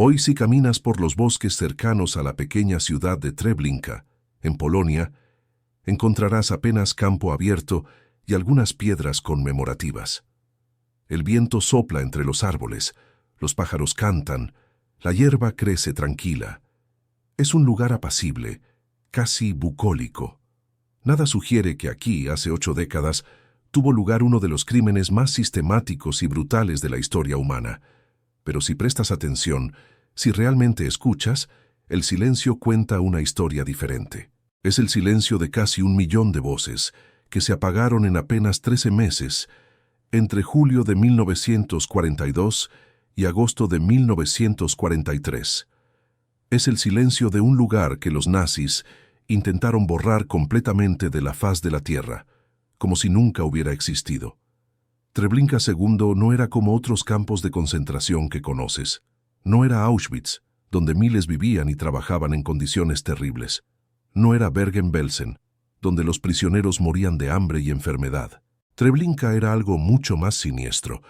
Hoy, si caminas por los bosques cercanos a la pequeña ciudad de Treblinka, en Polonia, encontrarás apenas campo abierto y algunas piedras conmemorativas. El viento sopla entre los árboles, los pájaros cantan, la hierba crece tranquila. Es un lugar apacible, casi bucólico. Nada sugiere que aquí, hace 8 décadas, tuvo lugar uno de los crímenes más sistemáticos y brutales de la historia humana. Pero si prestas atención, si realmente escuchas, el silencio cuenta una historia diferente. Es el silencio de casi 1 millón de voces, que se apagaron en apenas 13 meses, entre julio de 1942 y agosto de 1943. Es el silencio de un lugar que los nazis intentaron borrar completamente de la faz de la tierra, como si nunca hubiera existido. Treblinka II no era como otros campos de concentración que conoces. No era Auschwitz, donde miles vivían y trabajaban en condiciones terribles. No era Bergen-Belsen, donde los prisioneros morían de hambre y enfermedad. Treblinka era algo mucho más siniestro,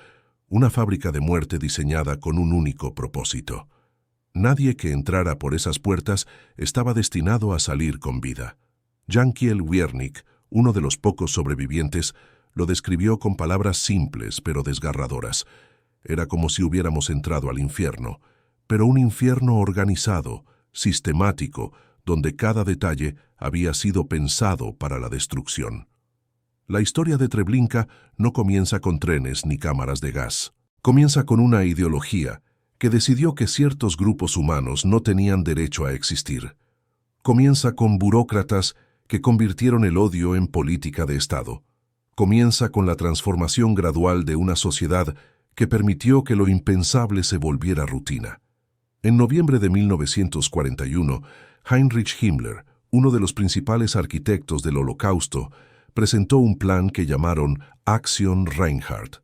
una fábrica de muerte diseñada con un único propósito. Nadie que entrara por esas puertas estaba destinado a salir con vida. Jankiel Wiernik, uno de los pocos sobrevivientes, lo describió con palabras simples pero desgarradoras. Era como si hubiéramos entrado al infierno, pero un infierno organizado, sistemático, donde cada detalle había sido pensado para la destrucción. La historia de Treblinka no comienza con trenes ni cámaras de gas. Comienza con una ideología que decidió que ciertos grupos humanos no tenían derecho a existir. Comienza con burócratas que convirtieron el odio en política de Estado. Comienza con la transformación gradual de una sociedad que permitió que lo impensable se volviera rutina. En noviembre de 1941, Heinrich Himmler, uno de los principales arquitectos del Holocausto, presentó un plan que llamaron Aktion Reinhard,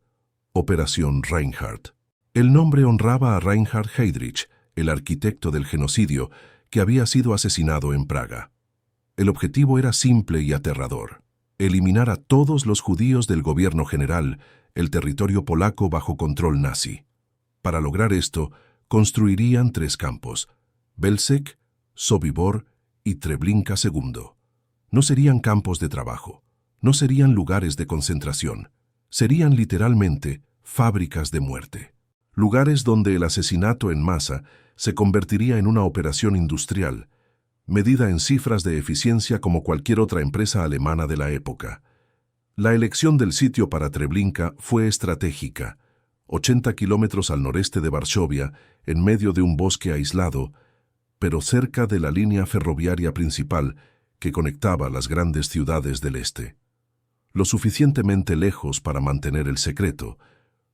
Operación Reinhard. El nombre honraba a Reinhard Heydrich, el arquitecto del genocidio, que había sido asesinado en Praga. El objetivo era simple y aterrador: eliminar a todos los judíos del gobierno general, el territorio polaco bajo control nazi. Para lograr esto, construirían 3 campos: Belzec, Sobibor y Treblinka II. No serían campos de trabajo, no serían lugares de concentración, serían literalmente fábricas de muerte. Lugares donde el asesinato en masa se convertiría en una operación industrial, medida en cifras de eficiencia como cualquier otra empresa alemana de la época. La elección del sitio para Treblinka fue estratégica. 80 kilómetros al noreste de Varsovia, en medio de un bosque aislado, pero cerca de la línea ferroviaria principal que conectaba las grandes ciudades del este. Lo suficientemente lejos para mantener el secreto,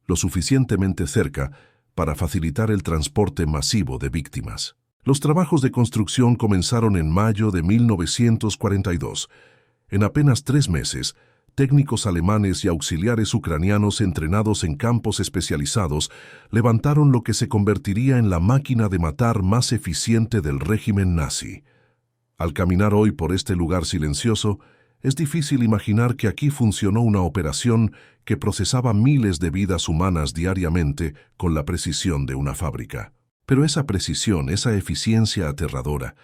lo suficientemente cerca para facilitar el transporte masivo de víctimas. Los trabajos de construcción comenzaron en mayo de 1942. En apenas 3 meses, técnicos alemanes y auxiliares ucranianos entrenados en campos especializados levantaron lo que se convertiría en la máquina de matar más eficiente del régimen nazi. Al caminar hoy por este lugar silencioso, es difícil imaginar que aquí funcionó una operación que procesaba miles de vidas humanas diariamente con la precisión de una fábrica. Pero esa precisión, esa eficiencia aterradora,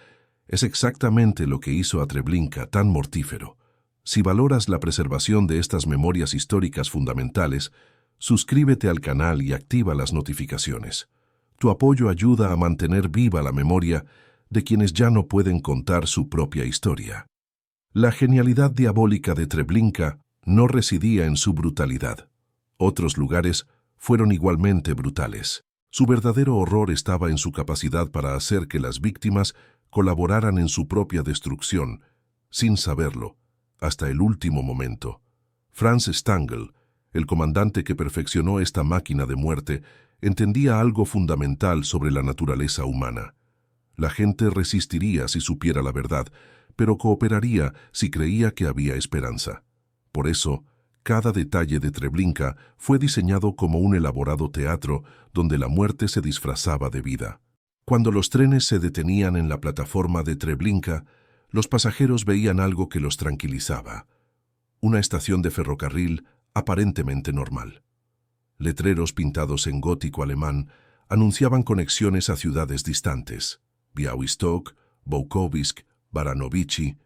es exactamente lo que hizo a Treblinka tan mortífero. Si valoras la preservación de estas memorias históricas fundamentales, suscríbete al canal y activa las notificaciones. Tu apoyo ayuda a mantener viva la memoria de quienes ya no pueden contar su propia historia. La genialidad diabólica de Treblinka no residía en su brutalidad. Otros lugares fueron igualmente brutales. Su verdadero horror estaba en su capacidad para hacer que las víctimas colaboraran en su propia destrucción, sin saberlo, hasta el último momento. Franz Stangl, el comandante que perfeccionó esta máquina de muerte, entendía algo fundamental sobre la naturaleza humana. La gente resistiría si supiera la verdad, pero cooperaría si creía que había esperanza. Por eso, cada detalle de Treblinka fue diseñado como un elaborado teatro donde la muerte se disfrazaba de vida. Cuando los trenes se detenían en la plataforma de Treblinka, los pasajeros veían algo que los tranquilizaba: una estación de ferrocarril aparentemente normal. Letreros pintados en gótico alemán anunciaban conexiones a ciudades distantes: Białystok, Volkowisk, Baranovichi.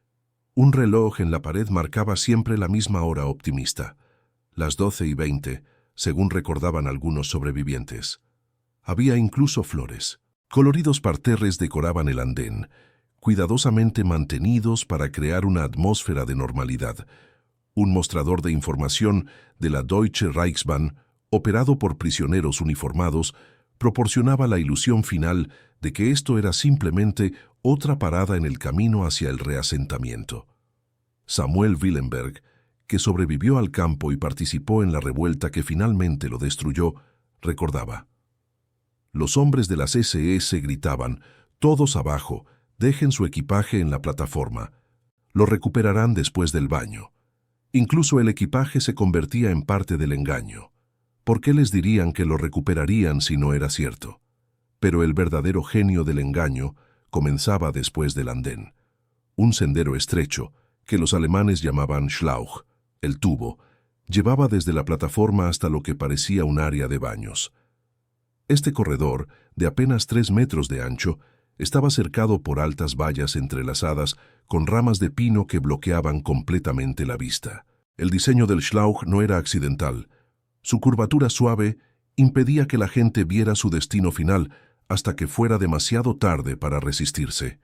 Un reloj en la pared marcaba siempre la misma hora optimista, las 12:20, según recordaban algunos sobrevivientes. Había incluso flores. Coloridos parterres decoraban el andén, cuidadosamente mantenidos para crear una atmósfera de normalidad. Un mostrador de información de la Deutsche Reichsbahn, operado por prisioneros uniformados, proporcionaba la ilusión final de que esto era simplemente otra parada en el camino hacia el reasentamiento. Samuel Willenberg, que sobrevivió al campo y participó en la revuelta que finalmente lo destruyó, recordaba: los hombres de las SS gritaban: «Todos abajo, dejen su equipaje en la plataforma. Lo recuperarán después del baño». Incluso el equipaje se convertía en parte del engaño. ¿Por qué les dirían que lo recuperarían si no era cierto? Pero el verdadero genio del engaño comenzaba después del andén. Un sendero estrecho, que los alemanes llamaban Schlauch, el tubo, llevaba desde la plataforma hasta lo que parecía un área de baños. Este corredor, de apenas 3 metros de ancho, estaba cercado por altas vallas entrelazadas con ramas de pino que bloqueaban completamente la vista. El diseño del Schlauch no era accidental. Su curvatura suave impedía que la gente viera su destino final hasta que fuera demasiado tarde para resistirse.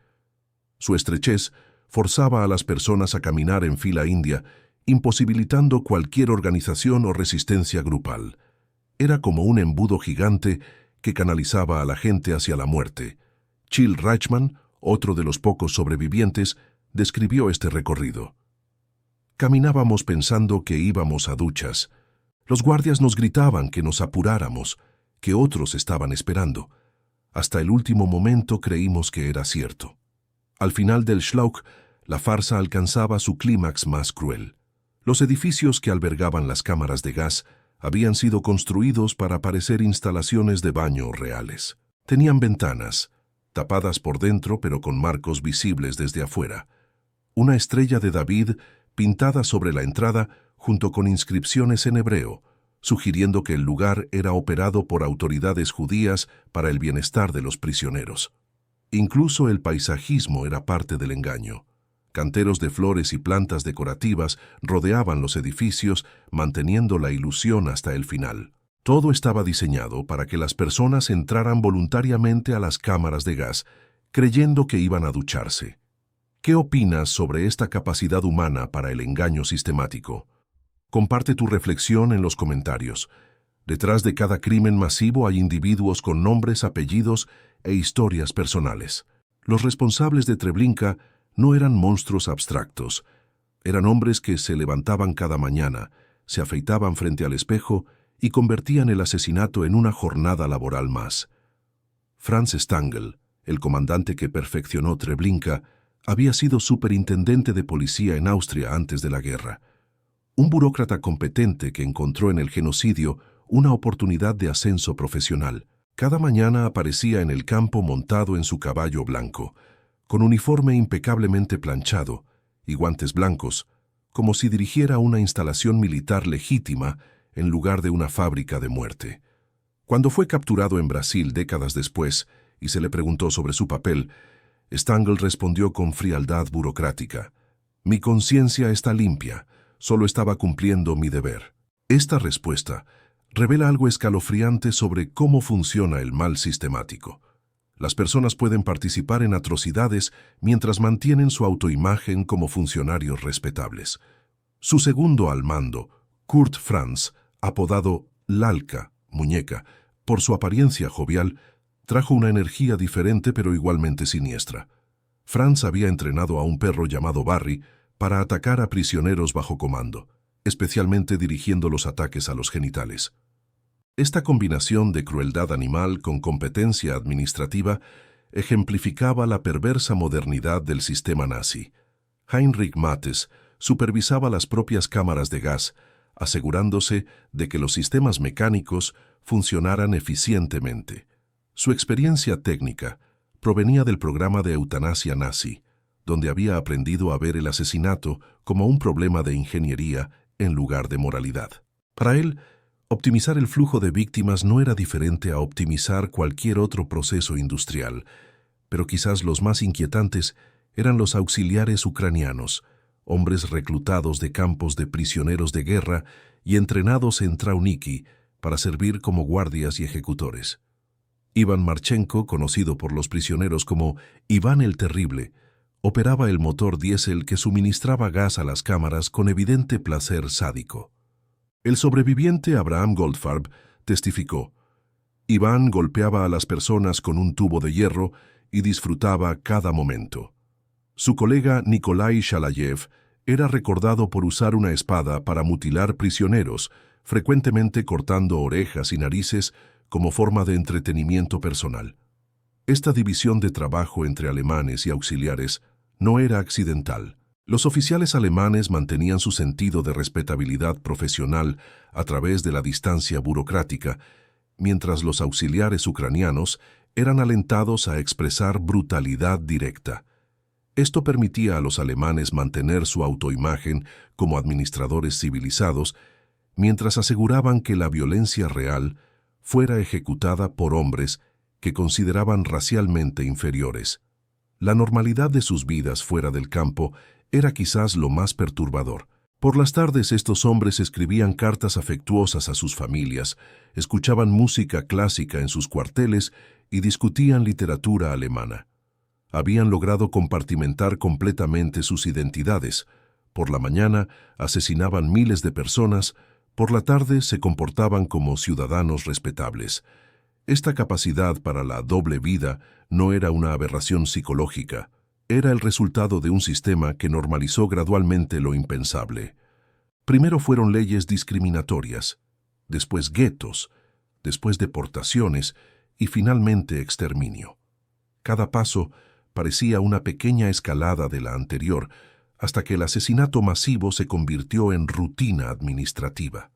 Su estrechez forzaba a las personas a caminar en fila india, imposibilitando cualquier organización o resistencia grupal. Era como un embudo gigante que canalizaba a la gente hacia la muerte. Chill Reichmann, otro de los pocos sobrevivientes, describió este recorrido. Caminábamos pensando que íbamos a duchas. Los guardias nos gritaban que nos apuráramos, que otros estaban esperando. Hasta el último momento creímos que era cierto. Al final del Schlauch, la farsa alcanzaba su clímax más cruel. Los edificios que albergaban las cámaras de gas habían sido construidos para parecer instalaciones de baño reales. Tenían ventanas, tapadas por dentro pero con marcos visibles desde afuera. Una estrella de David pintada sobre la entrada junto con inscripciones en hebreo, sugiriendo que el lugar era operado por autoridades judías para el bienestar de los prisioneros. Incluso el paisajismo era parte del engaño. Canteros de flores y plantas decorativas rodeaban los edificios, manteniendo la ilusión hasta el final. Todo estaba diseñado para que las personas entraran voluntariamente a las cámaras de gas, creyendo que iban a ducharse. ¿Qué opinas sobre esta capacidad humana para el engaño sistemático? Comparte tu reflexión en los comentarios. Detrás de cada crimen masivo hay individuos con nombres, apellidos e historias personales. Los responsables de Treblinka no eran monstruos abstractos. Eran hombres que se levantaban cada mañana, se afeitaban frente al espejo y convertían el asesinato en una jornada laboral más. Franz Stangl, el comandante que perfeccionó Treblinka, había sido superintendente de policía en Austria antes de la guerra. Un burócrata competente que encontró en el genocidio una oportunidad de ascenso profesional. Cada mañana aparecía en el campo montado en su caballo blanco, con uniforme impecablemente planchado y guantes blancos, como si dirigiera una instalación militar legítima en lugar de una fábrica de muerte. Cuando fue capturado en Brasil décadas después y se le preguntó sobre su papel, Stangl respondió con frialdad burocrática: «Mi conciencia está limpia, solo estaba cumpliendo mi deber». Esta respuesta revela algo escalofriante sobre cómo funciona el mal sistemático. Las personas pueden participar en atrocidades mientras mantienen su autoimagen como funcionarios respetables. Su segundo al mando, Kurt Franz, apodado Lalka, muñeca, por su apariencia jovial, trajo una energía diferente pero igualmente siniestra. Franz había entrenado a un perro llamado Barry para atacar a prisioneros bajo comando, especialmente dirigiendo los ataques a los genitales. Esta combinación de crueldad animal con competencia administrativa ejemplificaba la perversa modernidad del sistema nazi. Heinrich Mattes supervisaba las propias cámaras de gas, asegurándose de que los sistemas mecánicos funcionaran eficientemente. Su experiencia técnica provenía del programa de eutanasia nazi, donde había aprendido a ver el asesinato como un problema de ingeniería en lugar de moralidad. Para él, Optimizar el flujo de víctimas no era diferente a optimizar cualquier otro proceso industrial, pero quizás los más inquietantes eran los auxiliares ucranianos, hombres reclutados de campos de prisioneros de guerra y entrenados en Trauniki para servir como guardias y ejecutores. Iván Marchenko, conocido por los prisioneros como Iván el Terrible, operaba el motor diésel que suministraba gas a las cámaras con evidente placer sádico. El sobreviviente Abraham Goldfarb testificó: Iván golpeaba a las personas con un tubo de hierro y disfrutaba cada momento. Su colega Nikolai Shalayev era recordado por usar una espada para mutilar prisioneros, frecuentemente cortando orejas y narices como forma de entretenimiento personal. Esta división de trabajo entre alemanes y auxiliares no era accidental. Los oficiales alemanes mantenían su sentido de respetabilidad profesional a través de la distancia burocrática, mientras los auxiliares ucranianos eran alentados a expresar brutalidad directa. Esto permitía a los alemanes mantener su autoimagen como administradores civilizados, mientras aseguraban que la violencia real fuera ejecutada por hombres que consideraban racialmente inferiores. La normalidad de sus vidas fuera del campo era quizás lo más perturbador. Por las tardes estos hombres escribían cartas afectuosas a sus familias, escuchaban música clásica en sus cuarteles y discutían literatura alemana. Habían logrado compartimentar completamente sus identidades. Por la mañana asesinaban miles de personas, por la tarde se comportaban como ciudadanos respetables. Esta capacidad para la doble vida no era una aberración psicológica. Era el resultado de un sistema que normalizó gradualmente lo impensable. Primero fueron leyes discriminatorias, después guetos, después deportaciones y finalmente exterminio. Cada paso parecía una pequeña escalada de la anterior, hasta que el asesinato masivo se convirtió en rutina administrativa.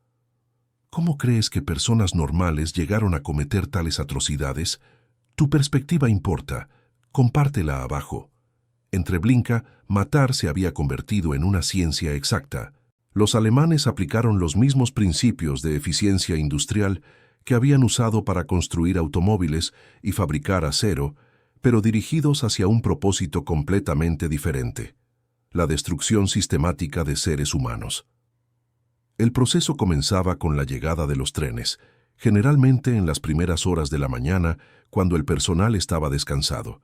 ¿Cómo crees que personas normales llegaron a cometer tales atrocidades? Tu perspectiva importa. Compártela abajo. En Treblinka, matar se había convertido en una ciencia exacta. Los alemanes aplicaron los mismos principios de eficiencia industrial que habían usado para construir automóviles y fabricar acero, pero dirigidos hacia un propósito completamente diferente: la destrucción sistemática de seres humanos. El proceso comenzaba con la llegada de los trenes, generalmente en las primeras horas de la mañana, cuando el personal estaba descansado.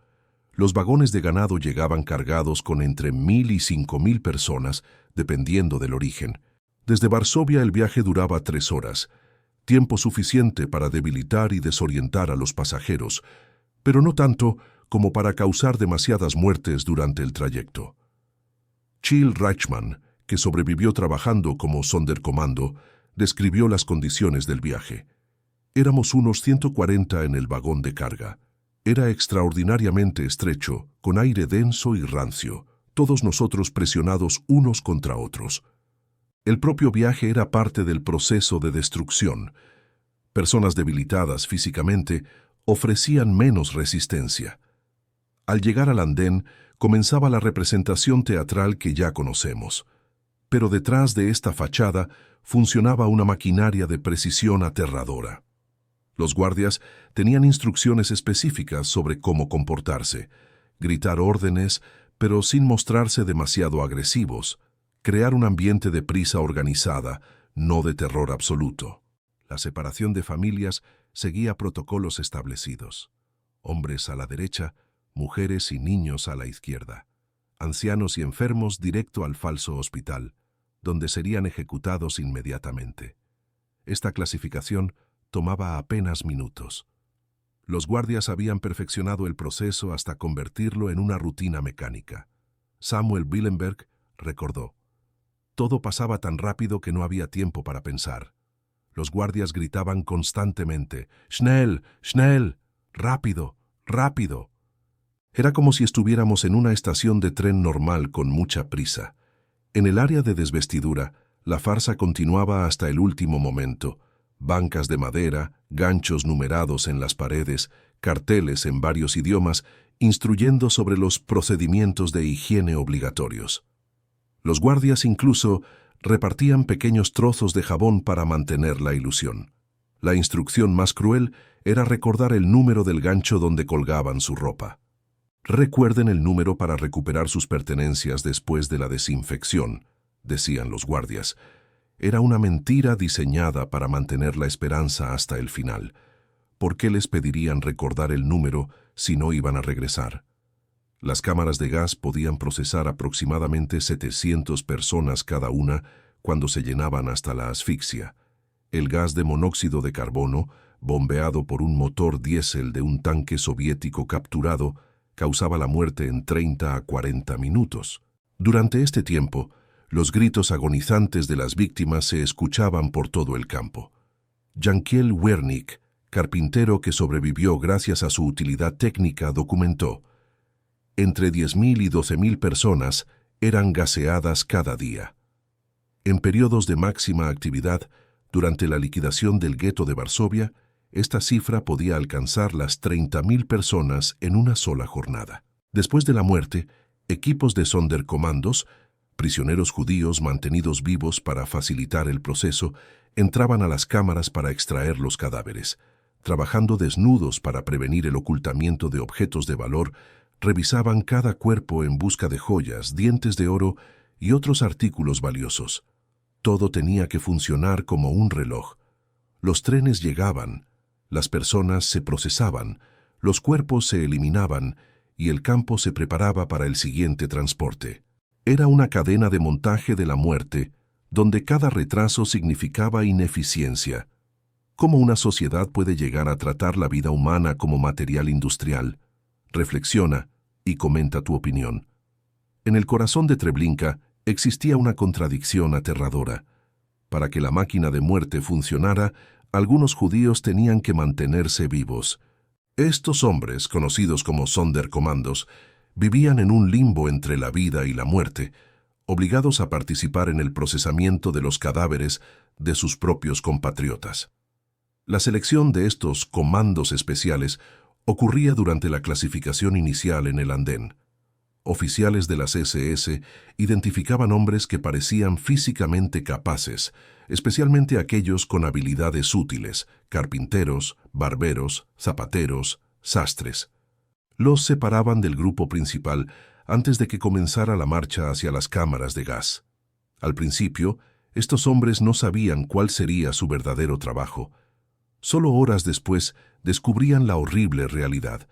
Los vagones de ganado llegaban cargados con entre 1.000 y 5.000 personas, dependiendo del origen. Desde Varsovia el viaje duraba 3 horas, tiempo suficiente para debilitar y desorientar a los pasajeros, pero no tanto como para causar demasiadas muertes durante el trayecto. Chill Reichmann, que sobrevivió trabajando como Sonderkommando, describió las condiciones del viaje. Éramos unos 140 en el vagón de carga. Era extraordinariamente estrecho, con aire denso y rancio, todos nosotros presionados unos contra otros. El propio viaje era parte del proceso de destrucción. Personas debilitadas físicamente ofrecían menos resistencia. Al llegar al andén, comenzaba la representación teatral que ya conocemos. Pero detrás de esta fachada funcionaba una maquinaria de precisión aterradora. Los guardias tenían instrucciones específicas sobre cómo comportarse: gritar órdenes, pero sin mostrarse demasiado agresivos, crear un ambiente de prisa organizada, no de terror absoluto. La separación de familias seguía protocolos establecidos: hombres a la derecha, mujeres y niños a la izquierda, ancianos y enfermos directo al falso hospital, donde serían ejecutados inmediatamente. Esta clasificación tomaba apenas minutos. Los guardias habían perfeccionado el proceso hasta convertirlo en una rutina mecánica. Samuel Willenberg recordó: todo pasaba tan rápido que no había tiempo para pensar. Los guardias gritaban constantemente: ¡Schnell! ¡Schnell! ¡Rápido! ¡Rápido! Era como si estuviéramos en una estación de tren normal con mucha prisa. En el área de desvestidura, la farsa continuaba hasta el último momento. Bancas de madera, ganchos numerados en las paredes, carteles en varios idiomas, instruyendo sobre los procedimientos de higiene obligatorios. Los guardias incluso repartían pequeños trozos de jabón para mantener la ilusión. La instrucción más cruel era recordar el número del gancho donde colgaban su ropa. Recuerden el número para recuperar sus pertenencias después de la desinfección, decían los guardias. Era una mentira diseñada para mantener la esperanza hasta el final. ¿Por qué les pedirían recordar el número si no iban a regresar? Las cámaras de gas podían procesar aproximadamente 700 personas cada una cuando se llenaban hasta la asfixia. El gas de monóxido de carbono, bombeado por un motor diésel de un tanque soviético capturado, causaba la muerte en 30 a 40 minutos. Durante este tiempo, los gritos agonizantes de las víctimas se escuchaban por todo el campo. Yankiel Wernick, carpintero que sobrevivió gracias a su utilidad técnica, documentó: entre 10.000 y 12.000 personas eran gaseadas cada día. En periodos de máxima actividad, durante la liquidación del gueto de Varsovia, esta cifra podía alcanzar las 30.000 personas en una sola jornada. Después de la muerte, equipos de Sonderkommandos, prisioneros judíos mantenidos vivos para facilitar el proceso, entraban a las cámaras para extraer los cadáveres. Trabajando desnudos para prevenir el ocultamiento de objetos de valor, revisaban cada cuerpo en busca de joyas, dientes de oro y otros artículos valiosos. Todo tenía que funcionar como un reloj. Los trenes llegaban, las personas se procesaban, los cuerpos se eliminaban y el campo se preparaba para el siguiente transporte. Era una cadena de montaje de la muerte, donde cada retraso significaba ineficiencia. ¿Cómo una sociedad puede llegar a tratar la vida humana como material industrial? Reflexiona y comenta tu opinión. En el corazón de Treblinka existía una contradicción aterradora. Para que la máquina de muerte funcionara, algunos judíos tenían que mantenerse vivos. Estos hombres, conocidos como Sonderkommandos, vivían en un limbo entre la vida y la muerte, obligados a participar en el procesamiento de los cadáveres de sus propios compatriotas. La selección de estos comandos especiales ocurría durante la clasificación inicial en el andén. Oficiales de las SS identificaban hombres que parecían físicamente capaces, especialmente aquellos con habilidades útiles, carpinteros, barberos, zapateros, sastres. Los separaban del grupo principal antes de que comenzara la marcha hacia las cámaras de gas. Al principio, estos hombres no sabían cuál sería su verdadero trabajo. Solo horas después descubrían la horrible realidad.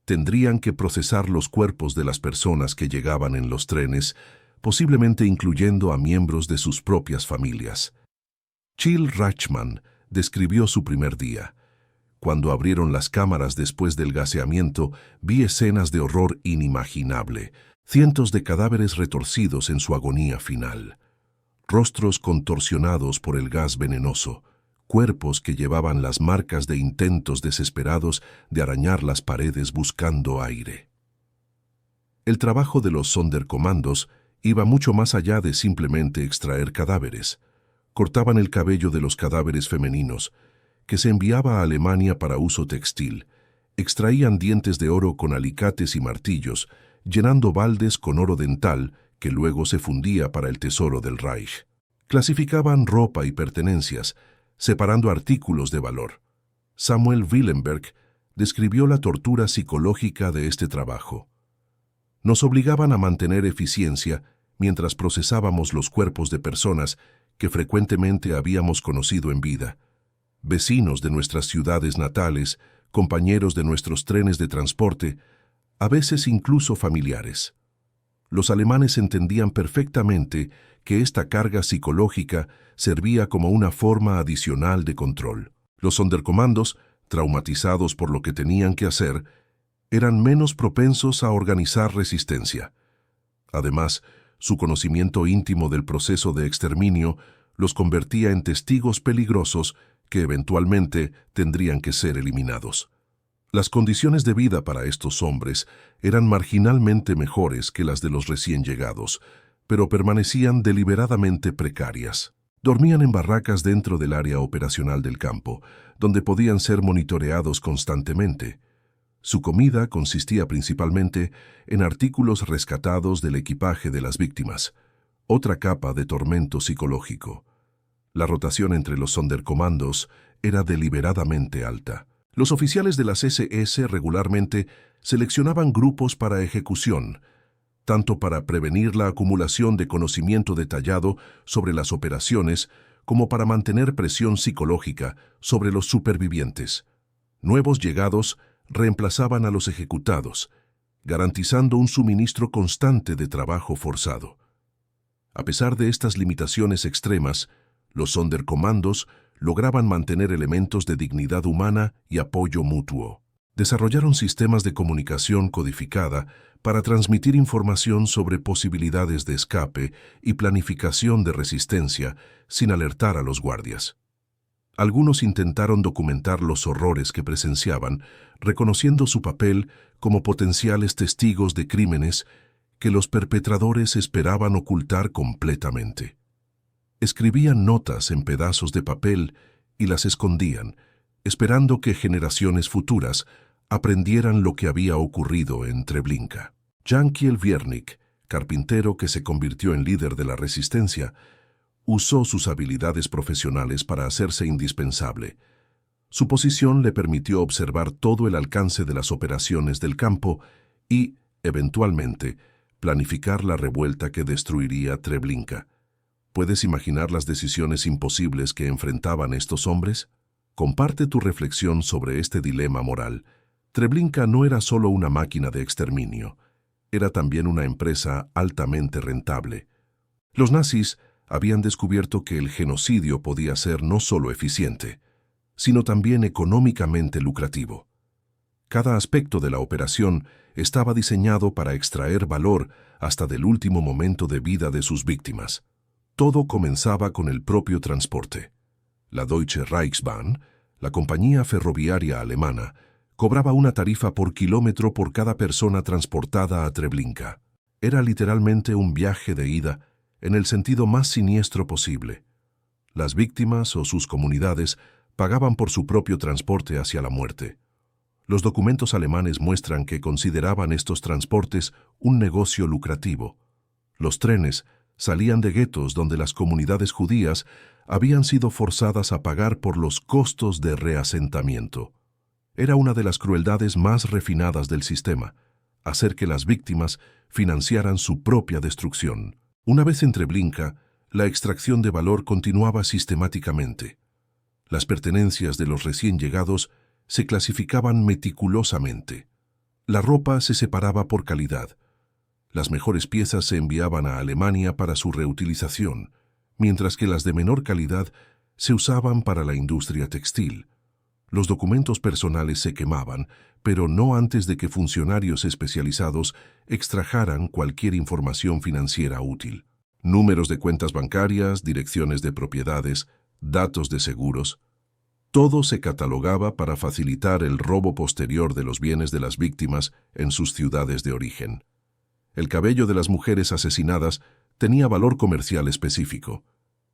Tendrían que procesar los cuerpos de las personas que llegaban en los trenes, posiblemente incluyendo a miembros de sus propias familias. Chill Rachman describió su primer día. Cuando abrieron las cámaras después del gaseamiento, vi escenas de horror inimaginable, cientos de cadáveres retorcidos en su agonía final, rostros contorsionados por el gas venenoso, cuerpos que llevaban las marcas de intentos desesperados de arañar las paredes buscando aire. El trabajo de los Sonderkommandos iba mucho más allá de simplemente extraer cadáveres. Cortaban el cabello de los cadáveres femeninos, que se enviaba a Alemania para uso textil. Extraían dientes de oro con alicates y martillos, llenando baldes con oro dental que luego se fundía para el tesoro del Reich. Clasificaban ropa y pertenencias, separando artículos de valor. Samuel Willenberg describió la tortura psicológica de este trabajo. Nos obligaban a mantener eficiencia mientras procesábamos los cuerpos de personas que frecuentemente habíamos conocido en vida, vecinos de nuestras ciudades natales, compañeros de nuestros trenes de transporte, a veces incluso familiares. Los alemanes entendían perfectamente que esta carga psicológica servía como una forma adicional de control. Los Sonderkommandos, traumatizados por lo que tenían que hacer, eran menos propensos a organizar resistencia. Además, su conocimiento íntimo del proceso de exterminio los convertía en testigos peligrosos que eventualmente tendrían que ser eliminados. Las condiciones de vida para estos hombres eran marginalmente mejores que las de los recién llegados, pero permanecían deliberadamente precarias. Dormían en barracas dentro del área operacional del campo, donde podían ser monitoreados constantemente. Su comida consistía principalmente en artículos rescatados del equipaje de las víctimas. Otra capa de tormento psicológico. La rotación entre los Sonderkommandos era deliberadamente alta. Los oficiales de las SS regularmente seleccionaban grupos para ejecución, tanto para prevenir la acumulación de conocimiento detallado sobre las operaciones como para mantener presión psicológica sobre los supervivientes. Nuevos llegados reemplazaban a los ejecutados, garantizando un suministro constante de trabajo forzado. A pesar de estas limitaciones extremas, los Sonderkommandos lograban mantener elementos de dignidad humana y apoyo mutuo. Desarrollaron sistemas de comunicación codificada para transmitir información sobre posibilidades de escape y planificación de resistencia sin alertar a los guardias. Algunos intentaron documentar los horrores que presenciaban, reconociendo su papel como potenciales testigos de crímenes que los perpetradores esperaban ocultar completamente. Escribían notas en pedazos de papel y las escondían, esperando que generaciones futuras aprendieran lo que había ocurrido en Treblinka. Jankiel Wiernik, carpintero que se convirtió en líder de la resistencia, usó sus habilidades profesionales para hacerse indispensable. Su posición le permitió observar todo el alcance de las operaciones del campo y, eventualmente, planificar la revuelta que destruiría Treblinka. ¿Puedes imaginar las decisiones imposibles que enfrentaban estos hombres? Comparte tu reflexión sobre este dilema moral. Treblinka no era solo una máquina de exterminio, era también una empresa altamente rentable. Los nazis habían descubierto que el genocidio podía ser no solo eficiente, sino también económicamente lucrativo. Cada aspecto de la operación estaba diseñado para extraer valor hasta del último momento de vida de sus víctimas. Todo comenzaba con el propio transporte. La Deutsche Reichsbahn, la compañía ferroviaria alemana, cobraba una tarifa por kilómetro por cada persona transportada a Treblinka. Era literalmente un viaje de ida en el sentido más siniestro posible. Las víctimas o sus comunidades pagaban por su propio transporte hacia la muerte. Los documentos alemanes muestran que consideraban estos transportes un negocio lucrativo. Los trenes salían de guetos donde las comunidades judías habían sido forzadas a pagar por los costos de reasentamiento. Era una de las crueldades más refinadas del sistema, hacer que las víctimas financiaran su propia destrucción. Una vez en Treblinka, la extracción de valor continuaba sistemáticamente. Las pertenencias de los recién llegados se clasificaban meticulosamente. La ropa se separaba por calidad. Las mejores piezas se enviaban a Alemania para su reutilización, mientras que las de menor calidad se usaban para la industria textil. Los documentos personales se quemaban, pero no antes de que funcionarios especializados extrajeran cualquier información financiera útil. Números de cuentas bancarias, direcciones de propiedades, datos de seguros. Todo se catalogaba para facilitar el robo posterior de los bienes de las víctimas en sus ciudades de origen. El cabello de las mujeres asesinadas tenía valor comercial específico.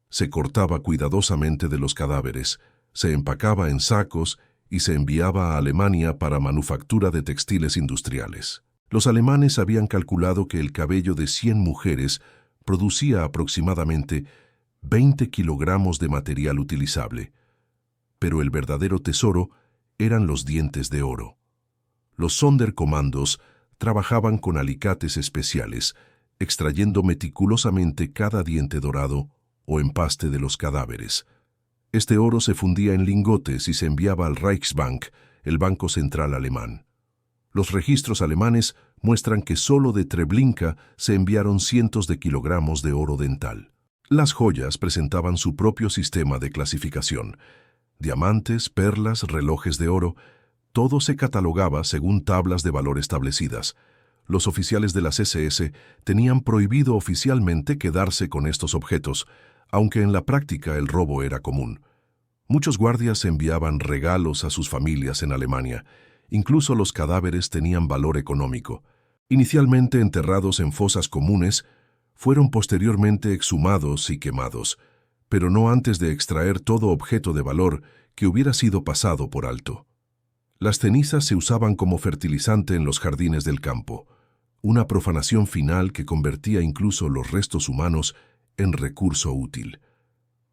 Se cortaba cuidadosamente de los cadáveres, se empacaba en sacos y se enviaba a Alemania para manufactura de textiles industriales. Los alemanes habían calculado que el cabello de 100 mujeres producía aproximadamente 20 kilogramos de material utilizable. Pero el verdadero tesoro eran los dientes de oro. Los Sonderkommandos trabajaban con alicates especiales, extrayendo meticulosamente cada diente dorado o empaste de los cadáveres. Este oro se fundía en lingotes y se enviaba al Reichsbank, el Banco Central alemán. Los registros alemanes muestran que solo de Treblinka se enviaron cientos de kilogramos de oro dental. Las joyas presentaban su propio sistema de clasificación. Diamantes, perlas, relojes de oro, todo se catalogaba según tablas de valor establecidas. Los oficiales de las SS tenían prohibido oficialmente quedarse con estos objetos, aunque en la práctica el robo era común. Muchos guardias enviaban regalos a sus familias en Alemania. Incluso los cadáveres tenían valor económico. Inicialmente enterrados en fosas comunes, fueron posteriormente exhumados y quemados, pero no antes de extraer todo objeto de valor que hubiera sido pasado por alto. Las cenizas se usaban como fertilizante en los jardines del campo. una profanación final que convertía incluso los restos humanos en recurso útil.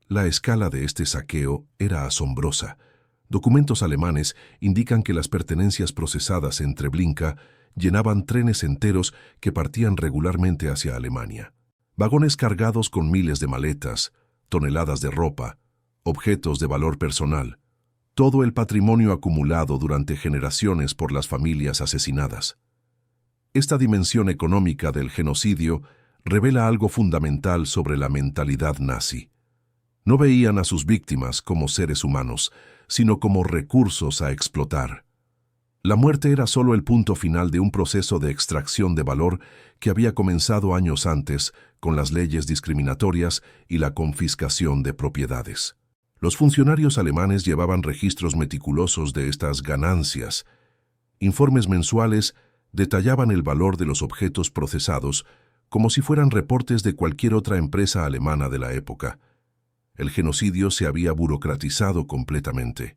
La escala de este saqueo era asombrosa. Documentos alemanes indican que las pertenencias procesadas en Treblinka llenaban trenes enteros que partían regularmente hacia Alemania. Vagones cargados con miles de maletas, toneladas de ropa, objetos de valor personal, todo el patrimonio acumulado durante generaciones por las familias asesinadas. Esta dimensión económica del genocidio revela algo fundamental sobre la mentalidad nazi. No veían a sus víctimas como seres humanos, sino como recursos a explotar. La muerte era solo el punto final de un proceso de extracción de valor que había comenzado años antes con las leyes discriminatorias y la confiscación de propiedades. Los funcionarios alemanes llevaban registros meticulosos de estas ganancias. Informes mensuales detallaban el valor de los objetos procesados como si fueran reportes de cualquier otra empresa alemana de la época. El genocidio se había burocratizado completamente.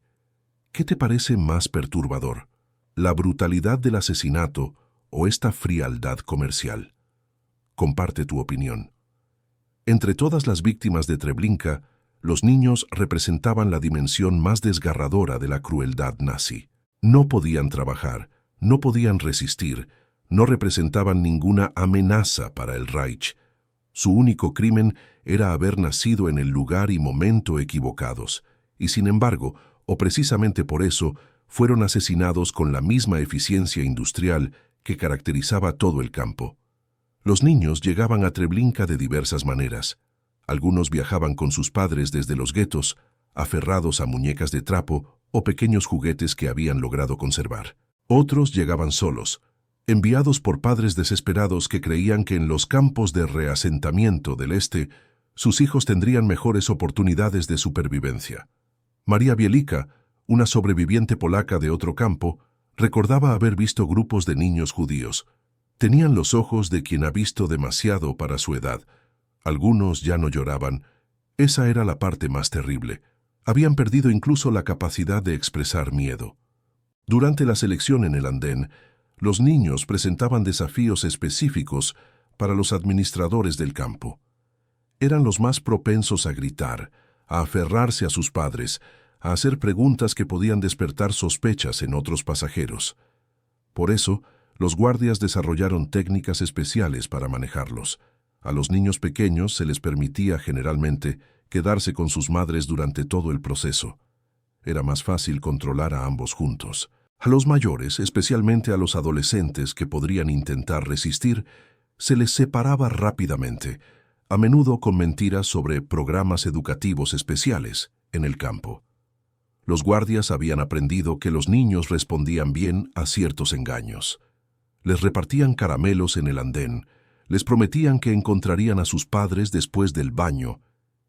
¿Qué te parece más perturbador? ¿La brutalidad del asesinato o esta frialdad comercial? Comparte tu opinión. Entre todas las víctimas de Treblinka, los niños representaban la dimensión más desgarradora de la crueldad nazi. No podían trabajar, no podían resistir, no representaban ninguna amenaza para el Reich. Su único crimen era haber nacido en el lugar y momento equivocados, y sin embargo, o precisamente por eso, fueron asesinados con la misma eficiencia industrial que caracterizaba todo el campo. Los niños llegaban a Treblinka de diversas maneras. Algunos viajaban con sus padres desde los guetos, aferrados a muñecas de trapo o pequeños juguetes que habían logrado conservar. Otros llegaban solos, enviados por padres desesperados que creían que en los campos de reasentamiento del este, sus hijos tendrían mejores oportunidades de supervivencia. María Bielica, una sobreviviente polaca de otro campo, recordaba haber visto grupos de niños judíos. Tenían los ojos de quien ha visto demasiado para su edad. Algunos ya no lloraban. Esa era la parte más terrible. Habían perdido incluso la capacidad de expresar miedo. Durante la selección en el andén, los niños presentaban desafíos específicos para los administradores del campo. Eran los más propensos a gritar, a aferrarse a sus padres, a hacer preguntas que podían despertar sospechas en otros pasajeros. Por eso, los guardias desarrollaron técnicas especiales para manejarlos. A los niños pequeños se les permitía generalmente quedarse con sus madres durante todo el proceso. Era más fácil controlar a ambos juntos. A los mayores, especialmente a los adolescentes que podrían intentar resistir, se les separaba rápidamente, a menudo con mentiras sobre programas educativos especiales en el campo. Los guardias habían aprendido que los niños respondían bien a ciertos engaños. Les repartían caramelos en el andén, les prometían que encontrarían a sus padres después del baño,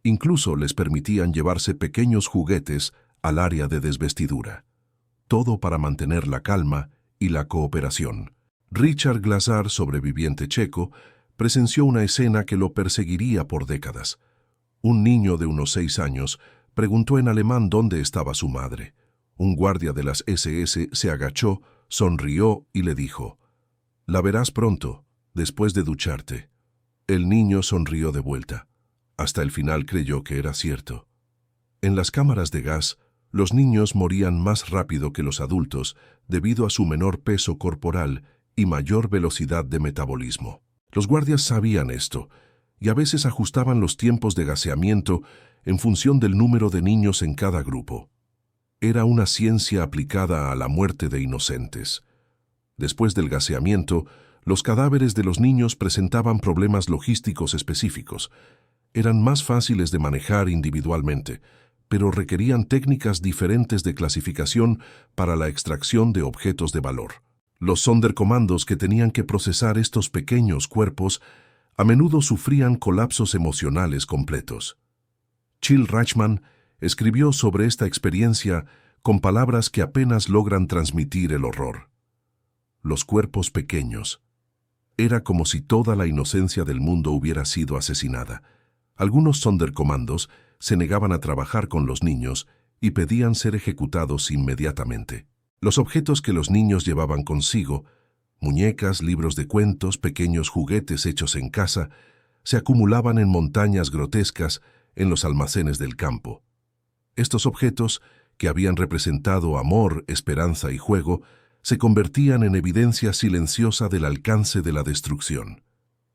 incluso les permitían llevarse pequeños juguetes al área de desvestidura. Todo para mantener la calma y la cooperación. Richard Glazar, sobreviviente checo, presenció una escena que lo perseguiría por décadas. Un niño de unos 6 años preguntó en alemán dónde estaba su madre. Un guardia de las SS se agachó, sonrió y le dijo: «La verás pronto, después de ducharte». El niño sonrió de vuelta. Hasta el final creyó que era cierto. En las cámaras de gas, los niños morían más rápido que los adultos debido a su menor peso corporal y mayor velocidad de metabolismo. Los guardias sabían esto y a veces ajustaban los tiempos de gaseamiento en función del número de niños en cada grupo. Era una ciencia aplicada a la muerte de inocentes. Después del gaseamiento, los cadáveres de los niños presentaban problemas logísticos específicos. Eran más fáciles de manejar individualmente, pero requerían técnicas diferentes de clasificación para la extracción de objetos de valor. Los Sonderkommandos que tenían que procesar estos pequeños cuerpos a menudo sufrían colapsos emocionales completos. Chill Reichmann escribió sobre esta experiencia con palabras que apenas logran transmitir el horror. Los cuerpos pequeños. Era como si toda la inocencia del mundo hubiera sido asesinada. Algunos Sonderkommandos se negaban a trabajar con los niños y pedían ser ejecutados inmediatamente. Los objetos que los niños llevaban consigo Muñecas, libros de cuentos, pequeños juguetes hechos en casa, se acumulaban en montañas grotescas en los almacenes del campo. Estos objetos, que habían representado amor, esperanza y juego, se convertían en evidencia silenciosa del alcance de la destrucción.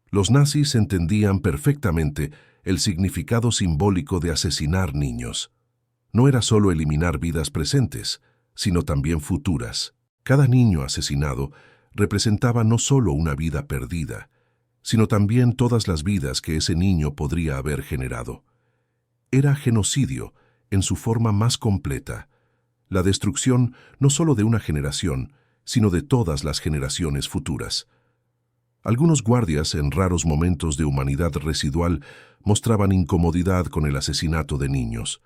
Los nazis entendían perfectamente el significado simbólico de asesinar niños. No era solo eliminar vidas presentes, sino también futuras. Cada niño asesinado representaba no solo una vida perdida, sino también todas las vidas que ese niño podría haber generado. Era genocidio en su forma más completa, la destrucción no solo de una generación, sino de todas las generaciones futuras. Algunos guardias, en raros momentos de humanidad residual, mostraban incomodidad con el asesinato de niños.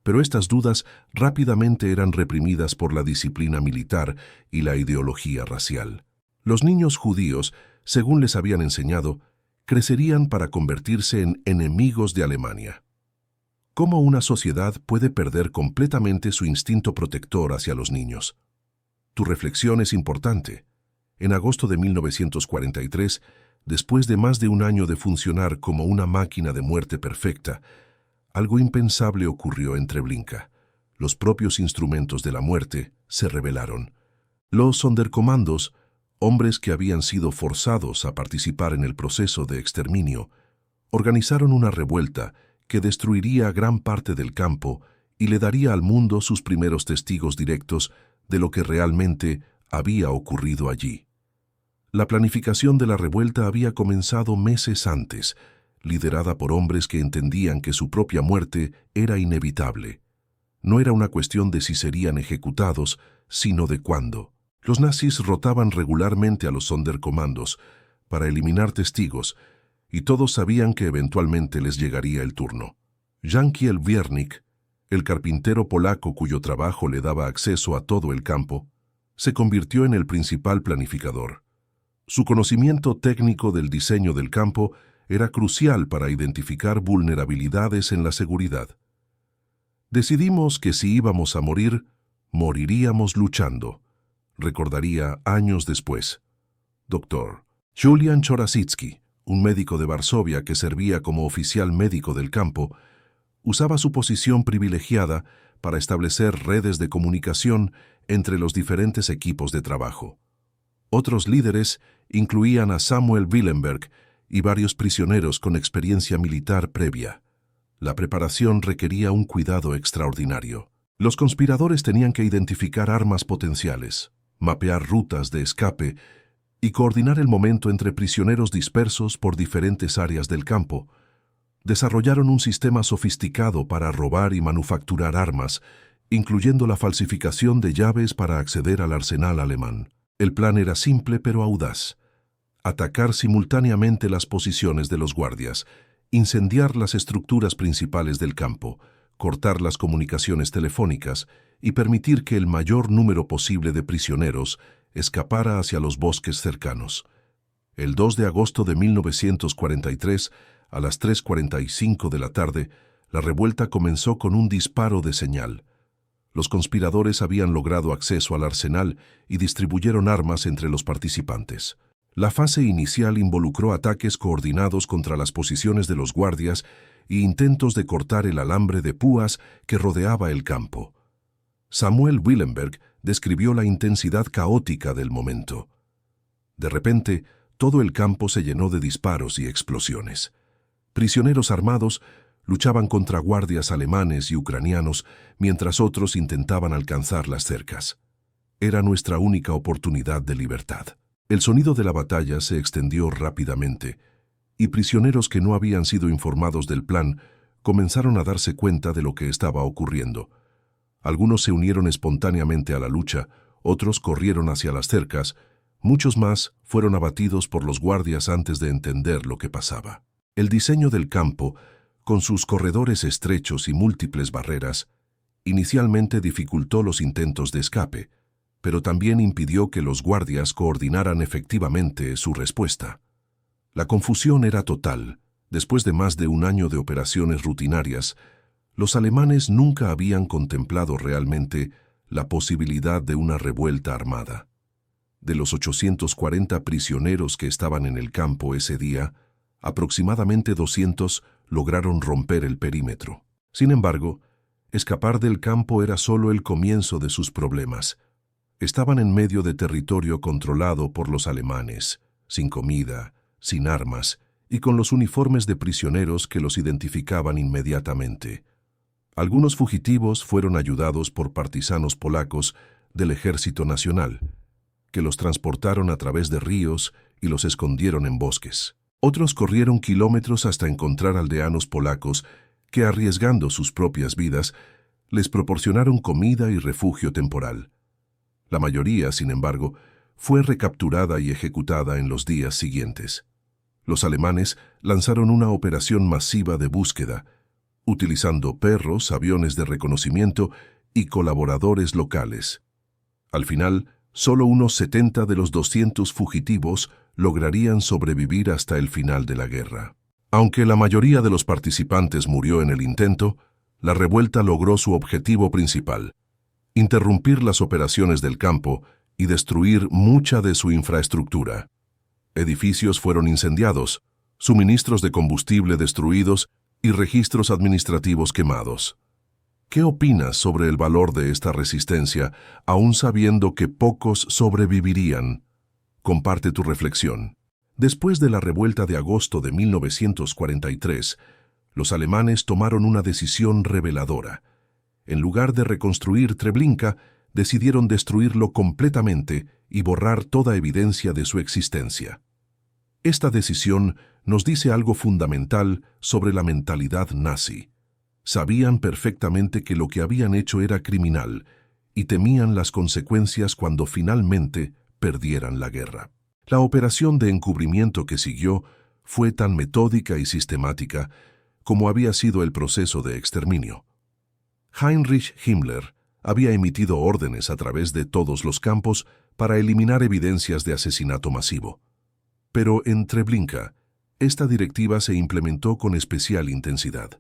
Pero estas dudas rápidamente eran reprimidas por la disciplina militar y la ideología racial. Los niños judíos, según les habían enseñado, crecerían para convertirse en enemigos de Alemania. ¿Cómo una sociedad puede perder completamente su instinto protector hacia los niños? Tu reflexión es importante. En agosto de 1943, después de más de un año de funcionar como una máquina de muerte perfecta, algo impensable ocurrió en Treblinka. Los propios instrumentos de la muerte se rebelaron. Los Sonderkommandos, hombres que habían sido forzados a participar en el proceso de exterminio, organizaron una revuelta que destruiría gran parte del campo y le daría al mundo sus primeros testigos directos de lo que realmente había ocurrido allí. La planificación de la revuelta había comenzado meses antes, liderada por hombres que entendían que su propia muerte era inevitable. No era una cuestión de si serían ejecutados, sino de cuándo. Los nazis rotaban regularmente a los Sonderkommandos para eliminar testigos, y todos sabían que eventualmente les llegaría el turno. Jankiel Wiernik, el carpintero polaco cuyo trabajo le daba acceso a todo el campo, se convirtió en el principal planificador. Su conocimiento técnico del diseño del campo era crucial para identificar vulnerabilidades en la seguridad. Decidimos que si íbamos a morir, moriríamos luchando, recordaría años después. Dr. Julian Chorasitsky, un médico de Varsovia que servía como oficial médico del campo, usaba su posición privilegiada para establecer redes de comunicación entre los diferentes equipos de trabajo. Otros líderes incluían a Samuel Willenberg y varios prisioneros con experiencia militar previa. La preparación requería un cuidado extraordinario. Los conspiradores tenían que identificar armas potenciales, mapear rutas de escape y coordinar el momento entre prisioneros dispersos por diferentes áreas del campo. Desarrollaron un sistema sofisticado para robar y manufacturar armas, incluyendo la falsificación de llaves para acceder al arsenal alemán. El plan era simple pero audaz: atacar simultáneamente las posiciones de los guardias, incendiar las estructuras principales del campo, cortar las comunicaciones telefónicas y permitir que el mayor número posible de prisioneros escapara hacia los bosques cercanos. El 2 de agosto de 1943, a las 3:45 de la tarde, la revuelta comenzó con un disparo de señal. Los conspiradores habían logrado acceso al arsenal y distribuyeron armas entre los participantes. La fase inicial involucró ataques coordinados contra las posiciones de los guardias e intentos de cortar el alambre de púas que rodeaba el campo. Samuel Willenberg describió la intensidad caótica del momento. De repente, todo el campo se llenó de disparos y explosiones. Prisioneros armados luchaban contra guardias alemanes y ucranianos mientras otros intentaban alcanzar las cercas. Era nuestra única oportunidad de libertad. El sonido de la batalla se extendió rápidamente, y prisioneros que no habían sido informados del plan comenzaron a darse cuenta de lo que estaba ocurriendo. Algunos se unieron espontáneamente a la lucha, otros corrieron hacia las cercas, muchos más fueron abatidos por los guardias antes de entender lo que pasaba. El diseño del campo, con sus corredores estrechos y múltiples barreras, inicialmente dificultó los intentos de escape, pero también impidió que los guardias coordinaran efectivamente su respuesta. La confusión era total. Después de más de un año de operaciones rutinarias, los alemanes nunca habían contemplado realmente la posibilidad de una revuelta armada. De los 840 prisioneros que estaban en el campo ese día, aproximadamente 200 lograron romper el perímetro. Sin embargo, escapar del campo era solo el comienzo de sus problemas. Estaban en medio de territorio controlado por los alemanes, sin comida, sin armas y con los uniformes de prisioneros que los identificaban inmediatamente. Algunos fugitivos fueron ayudados por partisanos polacos del Ejército Nacional, que los transportaron a través de ríos y los escondieron en bosques. Otros corrieron kilómetros hasta encontrar aldeanos polacos que, arriesgando sus propias vidas, les proporcionaron comida y refugio temporal. La mayoría, sin embargo, fue recapturada y ejecutada en los días siguientes. Los alemanes lanzaron una operación masiva de búsqueda, utilizando perros, aviones de reconocimiento y colaboradores locales. Al final, solo unos 70 de los 200 fugitivos lograrían sobrevivir hasta el final de la guerra. Aunque la mayoría de los participantes murió en el intento, la revuelta logró su objetivo principal: interrumpir las operaciones del campo y destruir mucha de su infraestructura. Edificios fueron incendiados, suministros de combustible destruidos y registros administrativos quemados. ¿Qué opinas sobre el valor de esta resistencia, aún sabiendo que pocos sobrevivirían? Comparte tu reflexión. Después de la revuelta de agosto de 1943, los alemanes tomaron una decisión reveladora. En lugar de reconstruir Treblinka, decidieron destruirlo completamente y borrar toda evidencia de su existencia. Esta decisión nos dice algo fundamental sobre la mentalidad nazi. Sabían perfectamente que lo que habían hecho era criminal y temían las consecuencias cuando finalmente perdieran la guerra. La operación de encubrimiento que siguió fue tan metódica y sistemática como había sido el proceso de exterminio. Heinrich Himmler había emitido órdenes a través de todos los campos para eliminar evidencias de asesinato masivo. Pero en Treblinka, esta directiva se implementó con especial intensidad.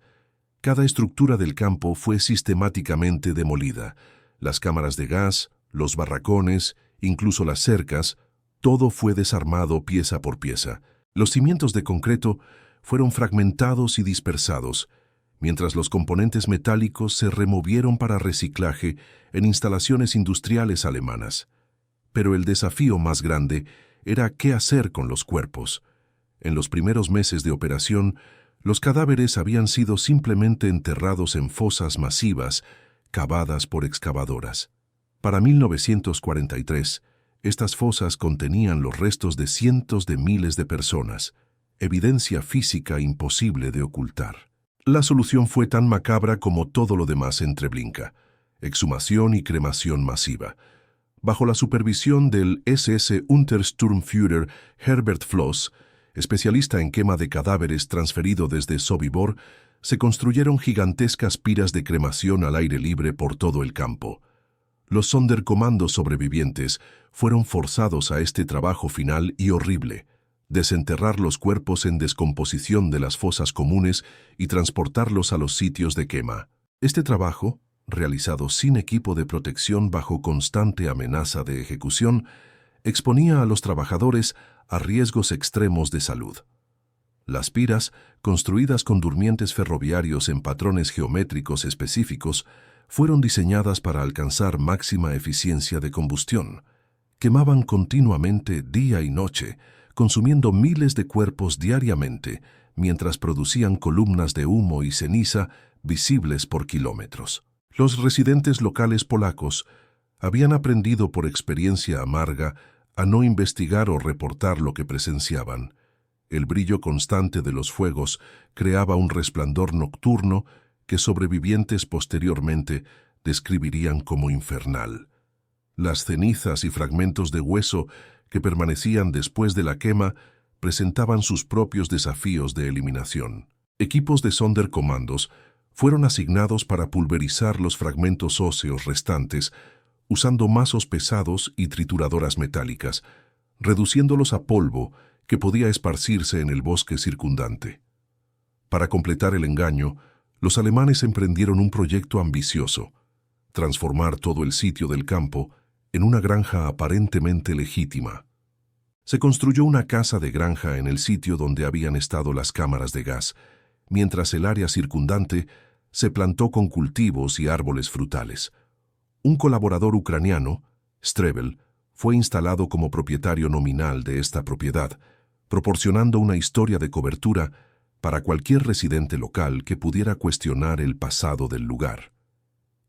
Cada estructura del campo fue sistemáticamente demolida. Las cámaras de gas, los barracones, incluso las cercas, todo fue desarmado pieza por pieza. Los cimientos de concreto fueron fragmentados y dispersados, mientras los componentes metálicos se removieron para reciclaje en instalaciones industriales alemanas. Pero el desafío más grande era qué hacer con los cuerpos. En los primeros meses de operación, los cadáveres habían sido simplemente enterrados en fosas masivas, cavadas por excavadoras. Para 1943, estas fosas contenían los restos de cientos de miles de personas, evidencia física imposible de ocultar. La solución fue tan macabra como todo lo demás en Treblinka: exhumación y cremación masiva. Bajo la supervisión del SS Untersturmführer Herbert Floss, especialista en quema de cadáveres transferido desde Sobibor, se construyeron gigantescas piras de cremación al aire libre por todo el campo. Los Sonderkommandos sobrevivientes fueron forzados a este trabajo final y horrible: desenterrar los cuerpos en descomposición de las fosas comunes y transportarlos a los sitios de quema. Este trabajo, realizado sin equipo de protección bajo constante amenaza de ejecución, exponía a los trabajadores a riesgos extremos de salud. Las piras, construidas con durmientes ferroviarios en patrones geométricos específicos, fueron diseñadas para alcanzar máxima eficiencia de combustión. Quemaban continuamente día y noche, consumiendo miles de cuerpos diariamente, mientras producían columnas de humo y ceniza visibles por kilómetros. Los residentes locales polacos habían aprendido por experiencia amarga a no investigar o reportar lo que presenciaban. El brillo constante de los fuegos creaba un resplandor nocturno que sobrevivientes posteriormente describirían como infernal. Las cenizas y fragmentos de hueso que permanecían después de la quema presentaban sus propios desafíos de eliminación. Equipos de Sonderkommandos fueron asignados para pulverizar los fragmentos óseos restantes, usando mazos pesados y trituradoras metálicas, reduciéndolos a polvo que podía esparcirse en el bosque circundante. Para completar el engaño, los alemanes emprendieron un proyecto ambicioso: transformar todo el sitio del campo en una granja aparentemente legítima. Se construyó una casa de granja en el sitio donde habían estado las cámaras de gas, mientras el área circundante se plantó con cultivos y árboles frutales. Un colaborador ucraniano, Strebel, fue instalado como propietario nominal de esta propiedad, proporcionando una historia de cobertura para cualquier residente local que pudiera cuestionar el pasado del lugar.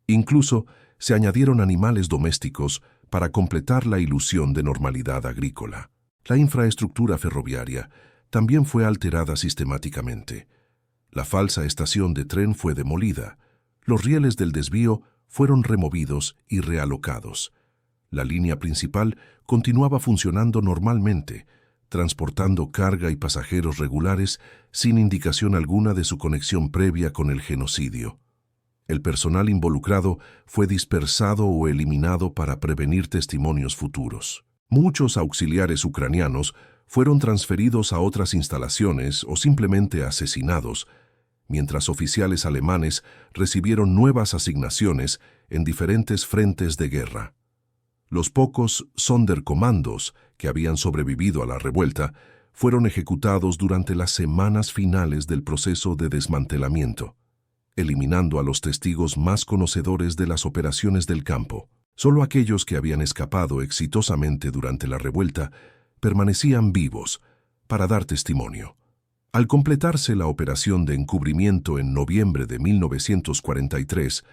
Incluso se añadieron animales domésticos para completar la ilusión de normalidad agrícola. La infraestructura ferroviaria también fue alterada sistemáticamente. La falsa estación de tren fue demolida. Los rieles del desvío fueron removidos y realocados. La línea principal continuaba funcionando normalmente, transportando carga y pasajeros regulares sin indicación alguna de su conexión previa con el genocidio. El personal involucrado fue dispersado o eliminado para prevenir testimonios futuros. Muchos auxiliares ucranianos fueron transferidos a otras instalaciones o simplemente asesinados, mientras oficiales alemanes recibieron nuevas asignaciones en diferentes frentes de guerra. Los pocos Sonderkommandos que habían sobrevivido a la revuelta fueron ejecutados durante las semanas finales del proceso de desmantelamiento, eliminando a los testigos más conocedores de las operaciones del campo. Solo aquellos que habían escapado exitosamente durante la revuelta permanecían vivos para dar testimonio. Al completarse la operación de encubrimiento en noviembre de 1943,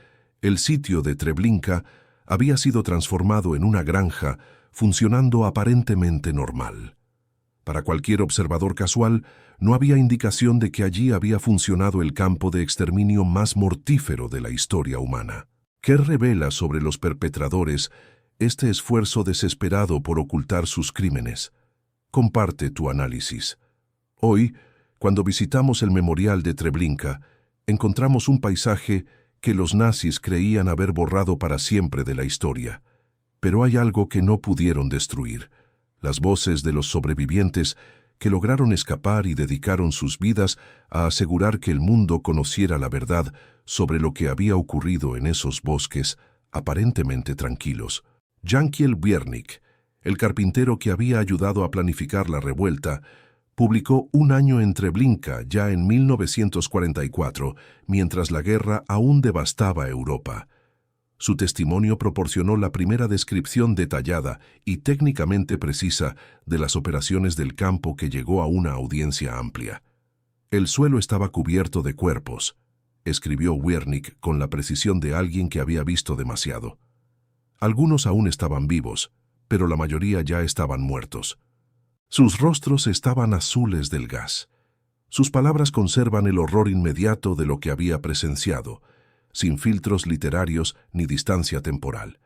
el sitio de Treblinka había sido transformado en una granja funcionando aparentemente normal. Para cualquier observador casual, no había indicación de que allí había funcionado el campo de exterminio más mortífero de la historia humana. ¿Qué revela sobre los perpetradores este esfuerzo desesperado por ocultar sus crímenes? Comparte tu análisis. Hoy, cuando visitamos el memorial de Treblinka, encontramos un paisaje que los nazis creían haber borrado para siempre de la historia. Pero hay algo que no pudieron destruir: las voces de los sobrevivientes que lograron escapar y dedicaron sus vidas a asegurar que el mundo conociera la verdad sobre lo que había ocurrido en esos bosques aparentemente tranquilos. Jankiel Wiernik, el carpintero que había ayudado a planificar la revuelta, publicó Un año en Treblinka ya en 1944, mientras la guerra aún devastaba Europa. Su testimonio proporcionó la primera descripción detallada y técnicamente precisa de las operaciones del campo que llegó a una audiencia amplia. El suelo estaba cubierto de cuerpos, escribió Wiernik con la precisión de alguien que había visto demasiado. Algunos aún estaban vivos, pero la mayoría ya estaban muertos. Sus rostros estaban azules del gas. Sus palabras conservan el horror inmediato de lo que había presenciado, sin filtros literarios ni distancia temporal.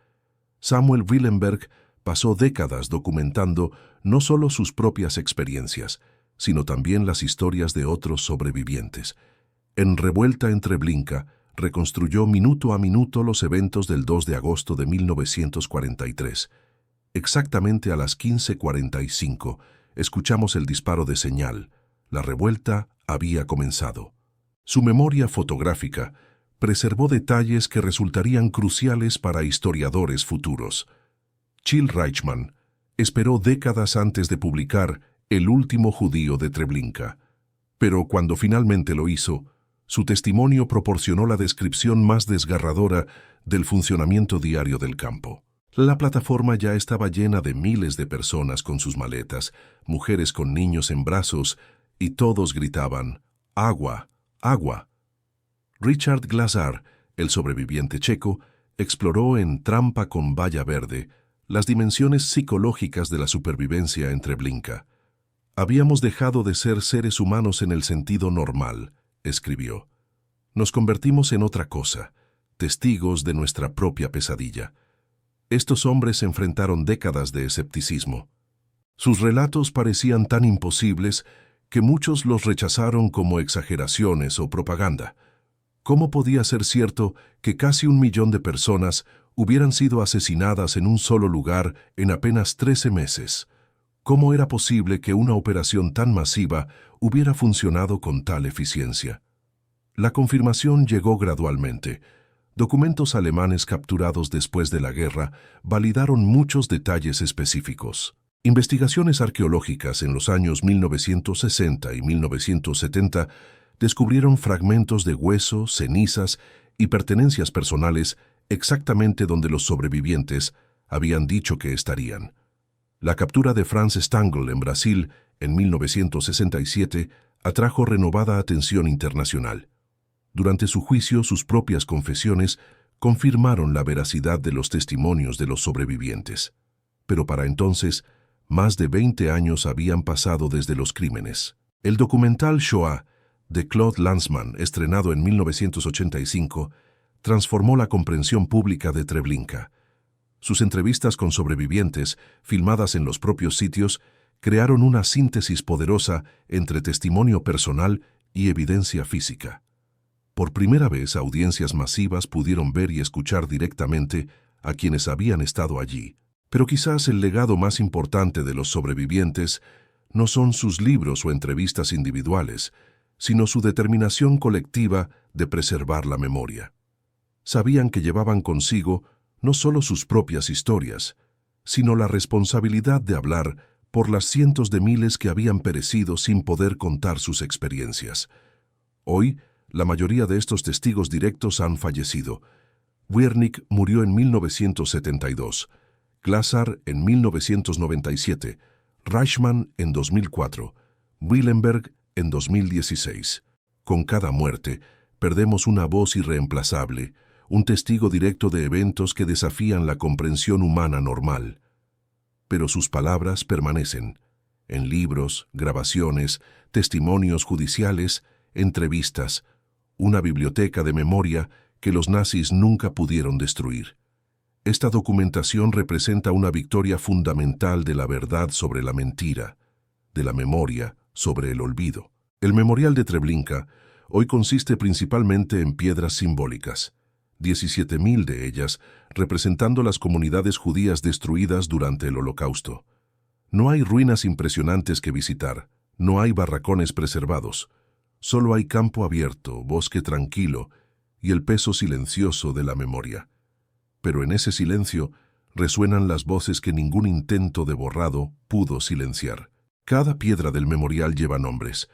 Samuel Willenberg pasó décadas documentando no solo sus propias experiencias, sino también las historias de otros sobrevivientes. En Revuelta en Treblinka, reconstruyó minuto a minuto los eventos del 2 de agosto de 1943. Exactamente a las 15:45, escuchamos el disparo de señal. La revuelta había comenzado. Su memoria fotográfica preservó detalles que resultarían cruciales para historiadores futuros. Chill Reichmann esperó décadas antes de publicar El último judío de Treblinka, pero cuando finalmente lo hizo, su testimonio proporcionó la descripción más desgarradora del funcionamiento diario del campo. La plataforma ya estaba llena de miles de personas con sus maletas, mujeres con niños en brazos, y todos gritaban: «¡Agua! ¡Agua!». Richard Glazar, el sobreviviente checo, exploró en Trampa con valla verde las dimensiones psicológicas de la supervivencia en Treblinka. «Habíamos dejado de ser seres humanos en el sentido normal», escribió. «Nos convertimos en otra cosa, testigos de nuestra propia pesadilla». Estos hombres enfrentaron décadas de escepticismo. Sus relatos parecían tan imposibles que muchos los rechazaron como exageraciones o propaganda. ¿Cómo podía ser cierto que casi 1 millón de personas hubieran sido asesinadas en un solo lugar en apenas 13 meses? ¿Cómo era posible que una operación tan masiva hubiera funcionado con tal eficiencia? La confirmación llegó gradualmente. Documentos alemanes capturados después de la guerra validaron muchos detalles específicos. Investigaciones arqueológicas en los años 1960 y 1970 descubrieron fragmentos de hueso, cenizas y pertenencias personales exactamente donde los sobrevivientes habían dicho que estarían. La captura de Franz Stangl en Brasil en 1967 atrajo renovada atención internacional. Durante su juicio, sus propias confesiones confirmaron la veracidad de los testimonios de los sobrevivientes. Pero para entonces, más de 20 años habían pasado desde los crímenes. El documental Shoah de Claude Lanzmann, estrenado en 1985, transformó la comprensión pública de Treblinka. Sus entrevistas con sobrevivientes, filmadas en los propios sitios, crearon una síntesis poderosa entre testimonio personal y evidencia física. Por primera vez, audiencias masivas pudieron ver y escuchar directamente a quienes habían estado allí. Pero quizás el legado más importante de los sobrevivientes no son sus libros o entrevistas individuales, sino su determinación colectiva de preservar la memoria. Sabían que llevaban consigo no solo sus propias historias, sino la responsabilidad de hablar por las cientos de miles que habían perecido sin poder contar sus experiencias. Hoy, la mayoría de estos testigos directos han fallecido. Wiernik murió en 1972, Glassar en 1997, Reichmann en 2004, Willenberg en 2016. Con cada muerte, perdemos una voz irreemplazable, un testigo directo de eventos que desafían la comprensión humana normal. Pero sus palabras permanecen, en libros, grabaciones, testimonios judiciales, entrevistas, una biblioteca de memoria que los nazis nunca pudieron destruir. Esta documentación representa una victoria fundamental de la verdad sobre la mentira, de la memoria sobre el olvido. El memorial de Treblinka hoy consiste principalmente en piedras simbólicas, 17.000 de ellas representando las comunidades judías destruidas durante el Holocausto. No hay ruinas impresionantes que visitar, no hay barracones preservados, solo hay campo abierto, bosque tranquilo y el peso silencioso de la memoria. Pero en ese silencio resuenan las voces que ningún intento de borrado pudo silenciar. Cada piedra del memorial lleva nombres,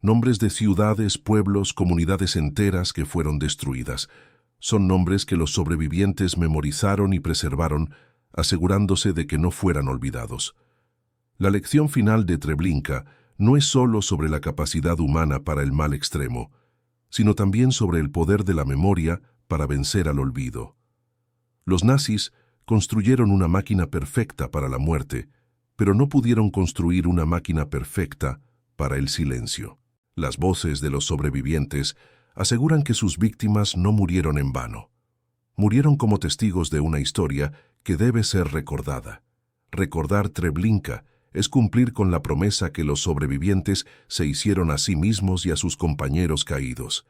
nombres de ciudades, pueblos, comunidades enteras que fueron destruidas. Son nombres que los sobrevivientes memorizaron y preservaron, asegurándose de que no fueran olvidados. La lección final de Treblinka no es solo sobre la capacidad humana para el mal extremo, sino también sobre el poder de la memoria para vencer al olvido. Los nazis construyeron una máquina perfecta para la muerte, pero no pudieron construir una máquina perfecta para el silencio. Las voces de los sobrevivientes aseguran que sus víctimas no murieron en vano. Murieron como testigos de una historia que debe ser recordada. Recordar Treblinka es cumplir con la promesa que los sobrevivientes se hicieron a sí mismos y a sus compañeros caídos,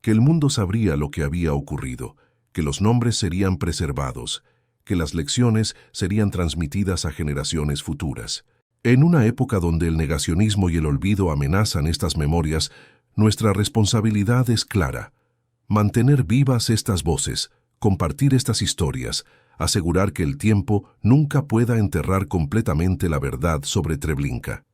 que el mundo sabría lo que había ocurrido, que los nombres serían preservados, que las lecciones serían transmitidas a generaciones futuras. En una época donde el negacionismo y el olvido amenazan estas memorias, nuestra responsabilidad es clara: mantener vivas estas voces, compartir estas historias, asegurar que el tiempo nunca pueda enterrar completamente la verdad sobre Treblinka.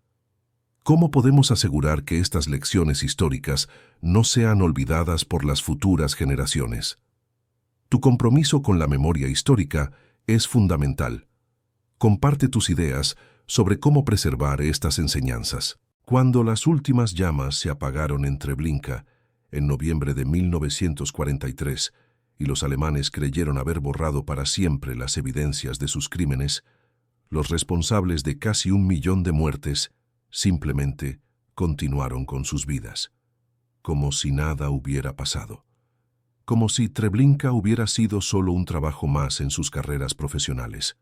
¿Cómo podemos asegurar que estas lecciones históricas no sean olvidadas por las futuras generaciones? Tu compromiso con la memoria histórica es fundamental. Comparte tus ideas sobre cómo preservar estas enseñanzas. Cuando las últimas llamas se apagaron en Treblinka, en noviembre de 1943, y los alemanes creyeron haber borrado para siempre las evidencias de sus crímenes, los responsables de casi 1 millón de muertes simplemente continuaron con sus vidas, como si nada hubiera pasado, como si Treblinka hubiera sido solo un trabajo más en sus carreras profesionales.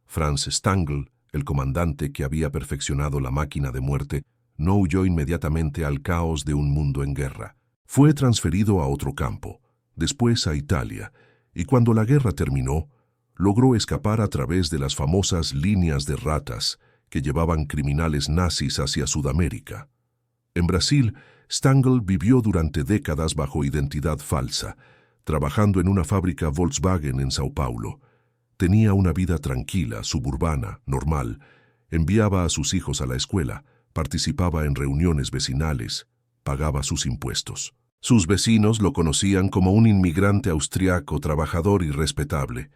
Franz Stangl, el comandante que había perfeccionado la máquina de muerte, no huyó inmediatamente al caos de un mundo en guerra. Fue transferido a otro campo, después a Italia, y cuando la guerra terminó, logró escapar a través de las famosas líneas de ratas que llevaban criminales nazis hacia Sudamérica. En Brasil, Stangl vivió durante décadas bajo identidad falsa, trabajando en una fábrica Volkswagen en Sao Paulo. Tenía una vida tranquila, suburbana, normal. Enviaba a sus hijos a la escuela, participaba en reuniones vecinales, pagaba sus impuestos. Sus vecinos lo conocían como un inmigrante austriaco, trabajador y respetable.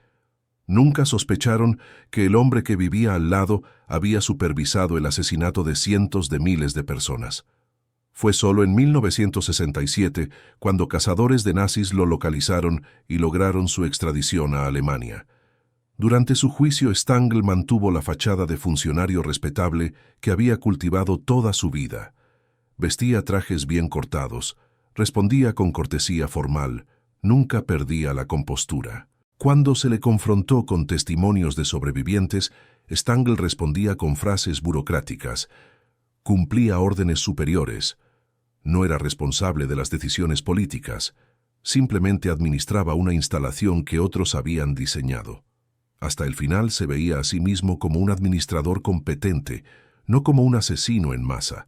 Nunca sospecharon que el hombre que vivía al lado había supervisado el asesinato de cientos de miles de personas. Fue solo en 1967 cuando cazadores de nazis lo localizaron y lograron su extradición a Alemania. Durante su juicio, Stangl mantuvo la fachada de funcionario respetable que había cultivado toda su vida. Vestía trajes bien cortados, respondía con cortesía formal, nunca perdía la compostura. Cuando se le confrontó con testimonios de sobrevivientes, Stangl respondía con frases burocráticas, cumplía órdenes superiores, no era responsable de las decisiones políticas, simplemente administraba una instalación que otros habían diseñado. Hasta el final se veía a sí mismo como un administrador competente, no como un asesino en masa.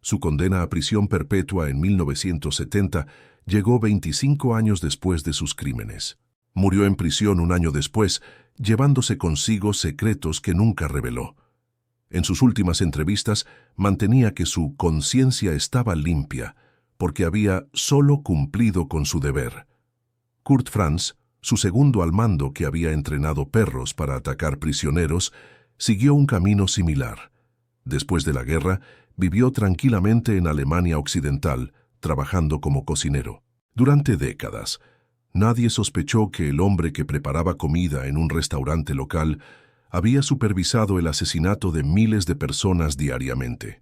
Su condena a prisión perpetua en 1970 llegó 25 años después de sus crímenes. Murió en prisión un año después, llevándose consigo secretos que nunca reveló. En sus últimas entrevistas mantenía que su conciencia estaba limpia, porque había solo cumplido con su deber. Kurt Franz, su segundo al mando que había entrenado perros para atacar prisioneros, siguió un camino similar. Después de la guerra, vivió tranquilamente en Alemania Occidental, trabajando como cocinero. Durante décadas, nadie sospechó que el hombre que preparaba comida en un restaurante local había supervisado el asesinato de miles de personas diariamente.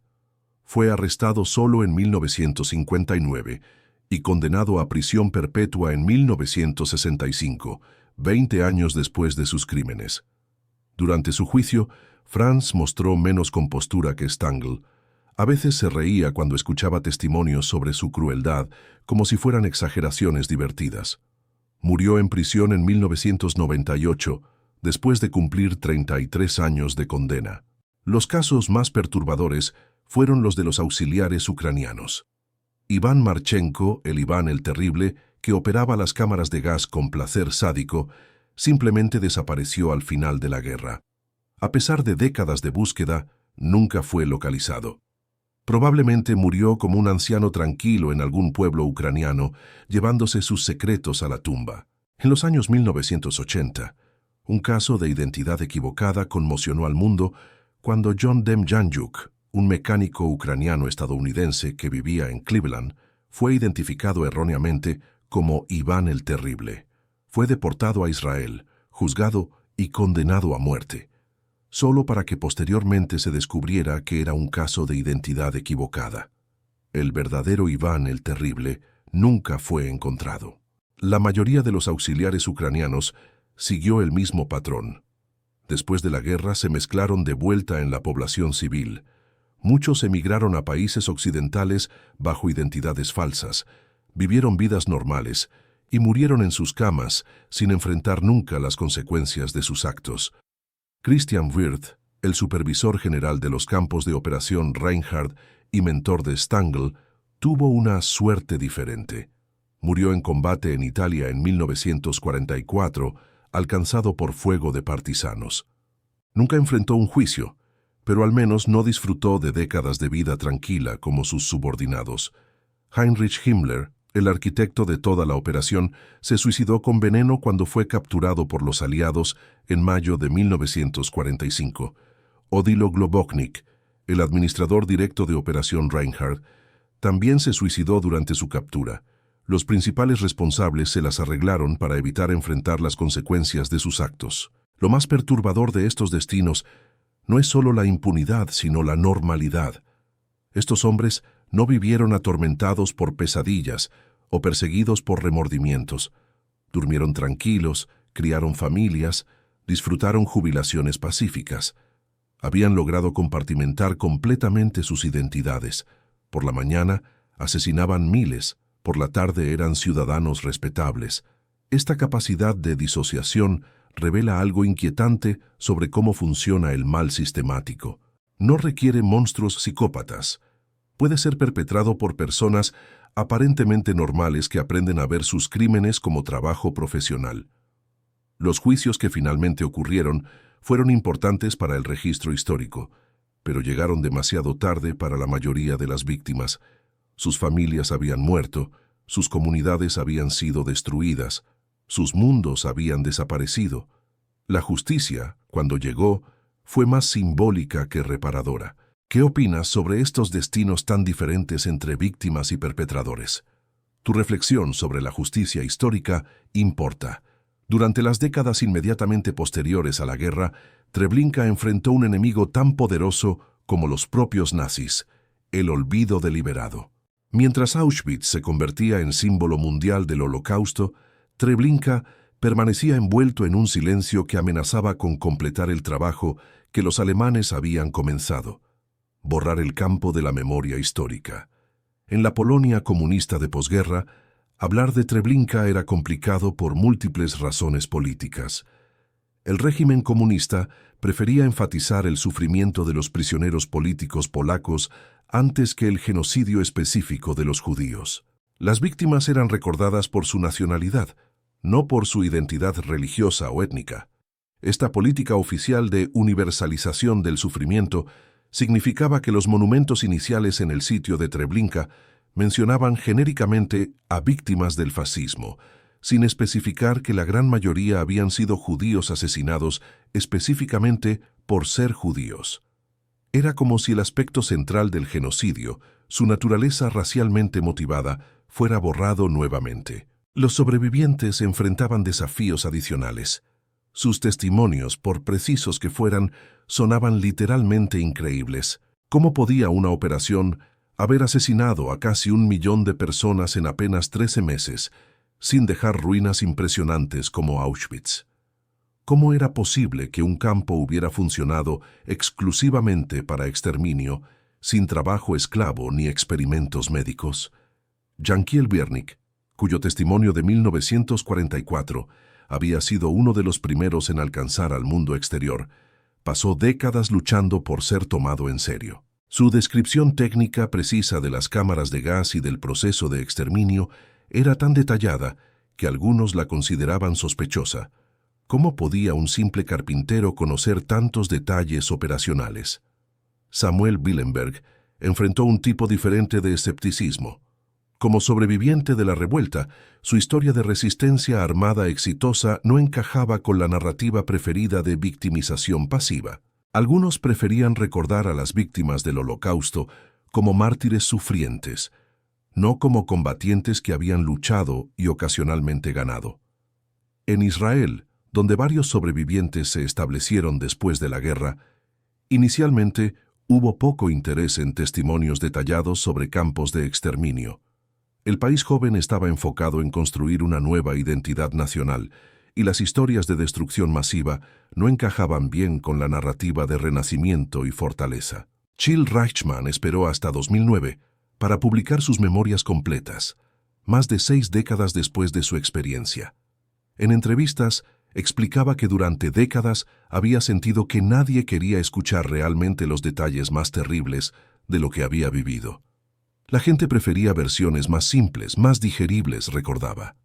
Fue arrestado solo en 1959 y condenado a prisión perpetua en 1965, 20 años después de sus crímenes. Durante su juicio, Franz mostró menos compostura que Stangl. A veces se reía cuando escuchaba testimonios sobre su crueldad, como si fueran exageraciones divertidas. Murió en prisión en 1998, después de cumplir 33 años de condena. Los casos más perturbadores fueron los de los auxiliares ucranianos. Iván Marchenko, el Iván el Terrible, que operaba las cámaras de gas con placer sádico, simplemente desapareció al final de la guerra. A pesar de décadas de búsqueda, nunca fue localizado. Probablemente murió como un anciano tranquilo en algún pueblo ucraniano, llevándose sus secretos a la tumba. En los años 1980, un caso de identidad equivocada conmocionó al mundo cuando John Demjanjuk, un mecánico ucraniano-estadounidense que vivía en Cleveland, fue identificado erróneamente como Iván el Terrible. Fue deportado a Israel, juzgado y condenado a muerte, solo para que posteriormente se descubriera que era un caso de identidad equivocada. El verdadero Iván el Terrible nunca fue encontrado. La mayoría de los auxiliares ucranianos siguió el mismo patrón. Después de la guerra se mezclaron de vuelta en la población civil. Muchos emigraron a países occidentales bajo identidades falsas, vivieron vidas normales y murieron en sus camas sin enfrentar nunca las consecuencias de sus actos. Christian Wirth, el supervisor general de los campos de operación Reinhard y mentor de Stangl, tuvo una suerte diferente. Murió en combate en Italia en 1944, alcanzado por fuego de partisanos. Nunca enfrentó un juicio, pero al menos no disfrutó de décadas de vida tranquila como sus subordinados. Heinrich Himmler, el arquitecto de toda la operación, se suicidó con veneno cuando fue capturado por los aliados en mayo de 1945. Odilo Globoknik, el administrador directo de Operación Reinhard, también se suicidó durante su captura. Los principales responsables se las arreglaron para evitar enfrentar las consecuencias de sus actos. Lo más perturbador de estos destinos no es solo la impunidad, sino la normalidad. Estos hombres no vivieron atormentados por pesadillas o perseguidos por remordimientos. Durmieron tranquilos, criaron familias, disfrutaron jubilaciones pacíficas. Habían logrado compartimentar completamente sus identidades. Por la mañana asesinaban miles, por la tarde eran ciudadanos respetables. Esta capacidad de disociación revela algo inquietante sobre cómo funciona el mal sistemático. No requiere monstruos psicópatas. Puede ser perpetrado por personas aparentemente normales que aprenden a ver sus crímenes como trabajo profesional. Los juicios que finalmente ocurrieron fueron importantes para el registro histórico, pero llegaron demasiado tarde para la mayoría de las víctimas. Sus familias habían muerto, sus comunidades habían sido destruidas, sus mundos habían desaparecido. La justicia, cuando llegó, fue más simbólica que reparadora. ¿Qué opinas sobre estos destinos tan diferentes entre víctimas y perpetradores? Tu reflexión sobre la justicia histórica importa. Durante las décadas inmediatamente posteriores a la guerra, Treblinka enfrentó un enemigo tan poderoso como los propios nazis, el olvido deliberado. Mientras Auschwitz se convertía en símbolo mundial del Holocausto, Treblinka permanecía envuelto en un silencio que amenazaba con completar el trabajo que los alemanes habían comenzado: borrar el campo de la memoria histórica. En la Polonia comunista de posguerra, hablar de Treblinka era complicado por múltiples razones políticas. El régimen comunista prefería enfatizar el sufrimiento de los prisioneros políticos polacos antes que el genocidio específico de los judíos. Las víctimas eran recordadas por su nacionalidad, no por su identidad religiosa o étnica. Esta política oficial de universalización del sufrimiento significaba que los monumentos iniciales en el sitio de Treblinka mencionaban genéricamente a víctimas del fascismo, sin especificar que la gran mayoría habían sido judíos asesinados específicamente por ser judíos. Era como si el aspecto central del genocidio, su naturaleza racialmente motivada, fuera borrado nuevamente. Los sobrevivientes enfrentaban desafíos adicionales. Sus testimonios, por precisos que fueran, sonaban literalmente increíbles. ¿Cómo podía una operación haber asesinado a casi 1 millón de personas en apenas 13 meses, sin dejar ruinas impresionantes como Auschwitz? ¿Cómo era posible que un campo hubiera funcionado exclusivamente para exterminio, sin trabajo esclavo ni experimentos médicos? Jankiel Wiernik, cuyo testimonio de 1944 había sido uno de los primeros en alcanzar al mundo exterior, pasó décadas luchando por ser tomado en serio. Su descripción técnica precisa de las cámaras de gas y del proceso de exterminio era tan detallada que algunos la consideraban sospechosa. ¿Cómo podía un simple carpintero conocer tantos detalles operacionales? Samuel Willenberg enfrentó un tipo diferente de escepticismo. Como sobreviviente de la revuelta, su historia de resistencia armada exitosa no encajaba con la narrativa preferida de victimización pasiva. Algunos preferían recordar a las víctimas del Holocausto como mártires sufrientes, no como combatientes que habían luchado y ocasionalmente ganado. En Israel, donde varios sobrevivientes se establecieron después de la guerra, inicialmente hubo poco interés en testimonios detallados sobre campos de exterminio. El país joven estaba enfocado en construir una nueva identidad nacional, y las historias de destrucción masiva no encajaban bien con la narrativa de renacimiento y fortaleza. Chill Reichman esperó hasta 2009 para publicar sus memorias completas, más de 6 décadas después de su experiencia. En entrevistas, explicaba que durante décadas había sentido que nadie quería escuchar realmente los detalles más terribles de lo que había vivido. La gente prefería versiones más simples, más digeribles, recordaba.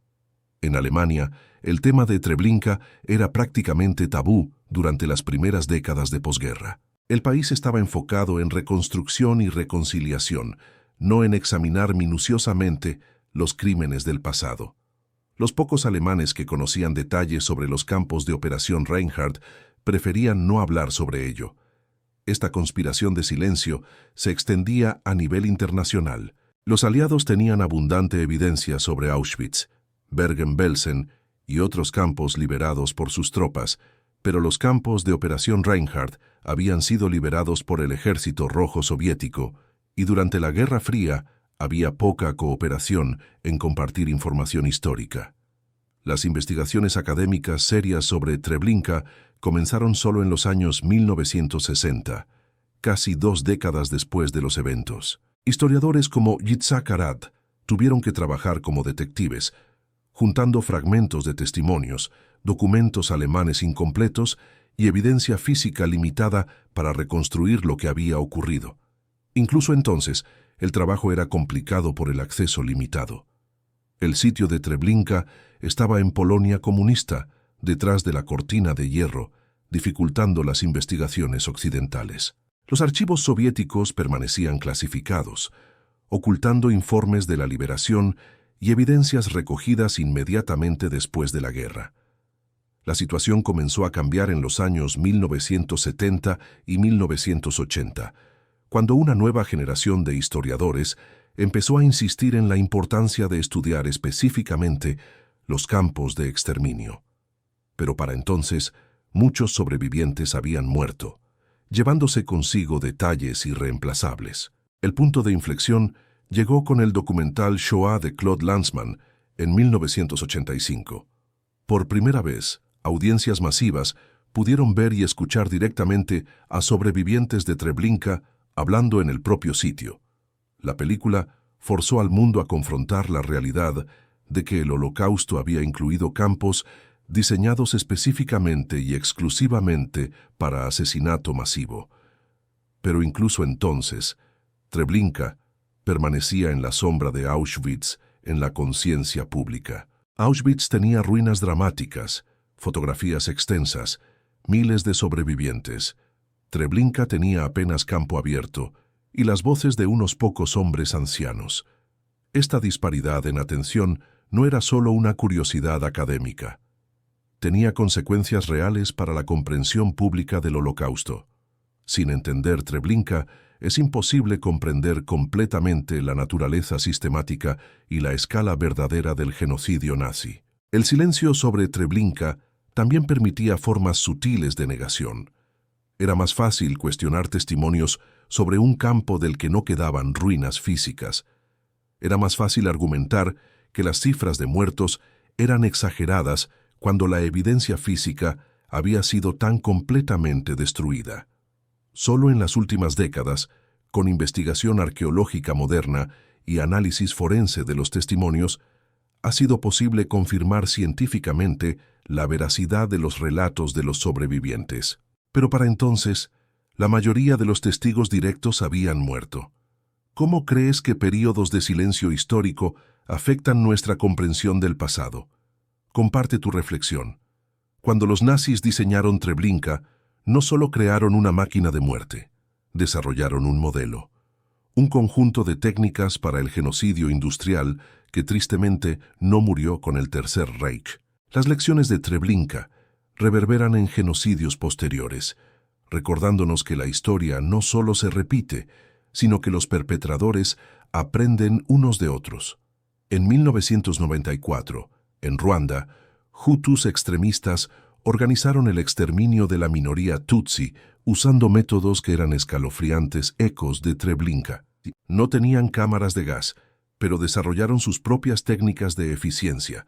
En Alemania, el tema de Treblinka era prácticamente tabú durante las primeras décadas de posguerra. El país estaba enfocado en reconstrucción y reconciliación, no en examinar minuciosamente los crímenes del pasado. Los pocos alemanes que conocían detalles sobre los campos de Operación Reinhardt preferían no hablar sobre ello. Esta conspiración de silencio se extendía a nivel internacional. Los aliados tenían abundante evidencia sobre Auschwitz, Bergen-Belsen y otros campos liberados por sus tropas, pero los campos de Operación Reinhardt habían sido liberados por el Ejército Rojo Soviético, y durante la Guerra Fría había poca cooperación en compartir información histórica. Las investigaciones académicas serias sobre Treblinka comenzaron solo en los años 1960, casi 2 décadas después de los eventos. Historiadores como Yitzhak Arad tuvieron que trabajar como detectives, juntando fragmentos de testimonios, documentos alemanes incompletos y evidencia física limitada para reconstruir lo que había ocurrido. Incluso entonces, El trabajo era complicado por el acceso limitado. El sitio de Treblinka estaba en Polonia comunista, detrás de la cortina de hierro, dificultando las investigaciones occidentales. Los archivos soviéticos permanecían clasificados, ocultando informes de la liberación y evidencias recogidas inmediatamente después de la guerra. La situación comenzó a cambiar en los años 1970 y 1980, cuando una nueva generación de historiadores empezó a insistir en la importancia de estudiar específicamente los campos de exterminio. Pero para entonces, muchos sobrevivientes habían muerto, llevándose consigo detalles irreemplazables. El punto de inflexión llegó con el documental Shoah de Claude Lanzmann en 1985. Por primera vez, audiencias masivas pudieron ver y escuchar directamente a sobrevivientes de Treblinka hablando en el propio sitio. La película forzó al mundo a confrontar la realidad de que el Holocausto había incluido campos diseñados específicamente y exclusivamente para asesinato masivo. Pero incluso entonces, Treblinka permanecía en la sombra de Auschwitz en la conciencia pública. Auschwitz tenía ruinas dramáticas, fotografías extensas, miles de sobrevivientes. Treblinka tenía apenas campo abierto y las voces de unos pocos hombres ancianos. Esta disparidad en atención no era solo una curiosidad académica. Tenía consecuencias reales para la comprensión pública del Holocausto. Sin entender Treblinka, es imposible comprender completamente la naturaleza sistemática y la escala verdadera del genocidio nazi. El silencio sobre Treblinka también permitía formas sutiles de negación. Era más fácil cuestionar testimonios sobre un campo del que no quedaban ruinas físicas. Era más fácil argumentar que las cifras de muertos eran exageradas cuando la evidencia física había sido tan completamente destruida. Solo en las últimas décadas, con investigación arqueológica moderna y análisis forense de los testimonios, ha sido posible confirmar científicamente la veracidad de los relatos de los sobrevivientes. Pero para entonces, la mayoría de los testigos directos habían muerto. ¿Cómo crees que períodos de silencio histórico afectan nuestra comprensión del pasado? Comparte tu reflexión. Cuando los nazis diseñaron Treblinka, no solo crearon una máquina de muerte, desarrollaron un modelo, un conjunto de técnicas para el genocidio industrial que tristemente no murió con el Tercer Reich. Las lecciones de Treblinka reverberan en genocidios posteriores, recordándonos que la historia no solo se repite, sino que los perpetradores aprenden unos de otros. En 1994, en Ruanda, Hutus extremistas organizaron el exterminio de la minoría Tutsi usando métodos que eran escalofriantes ecos de Treblinka. No tenían cámaras de gas, pero desarrollaron sus propias técnicas de eficiencia.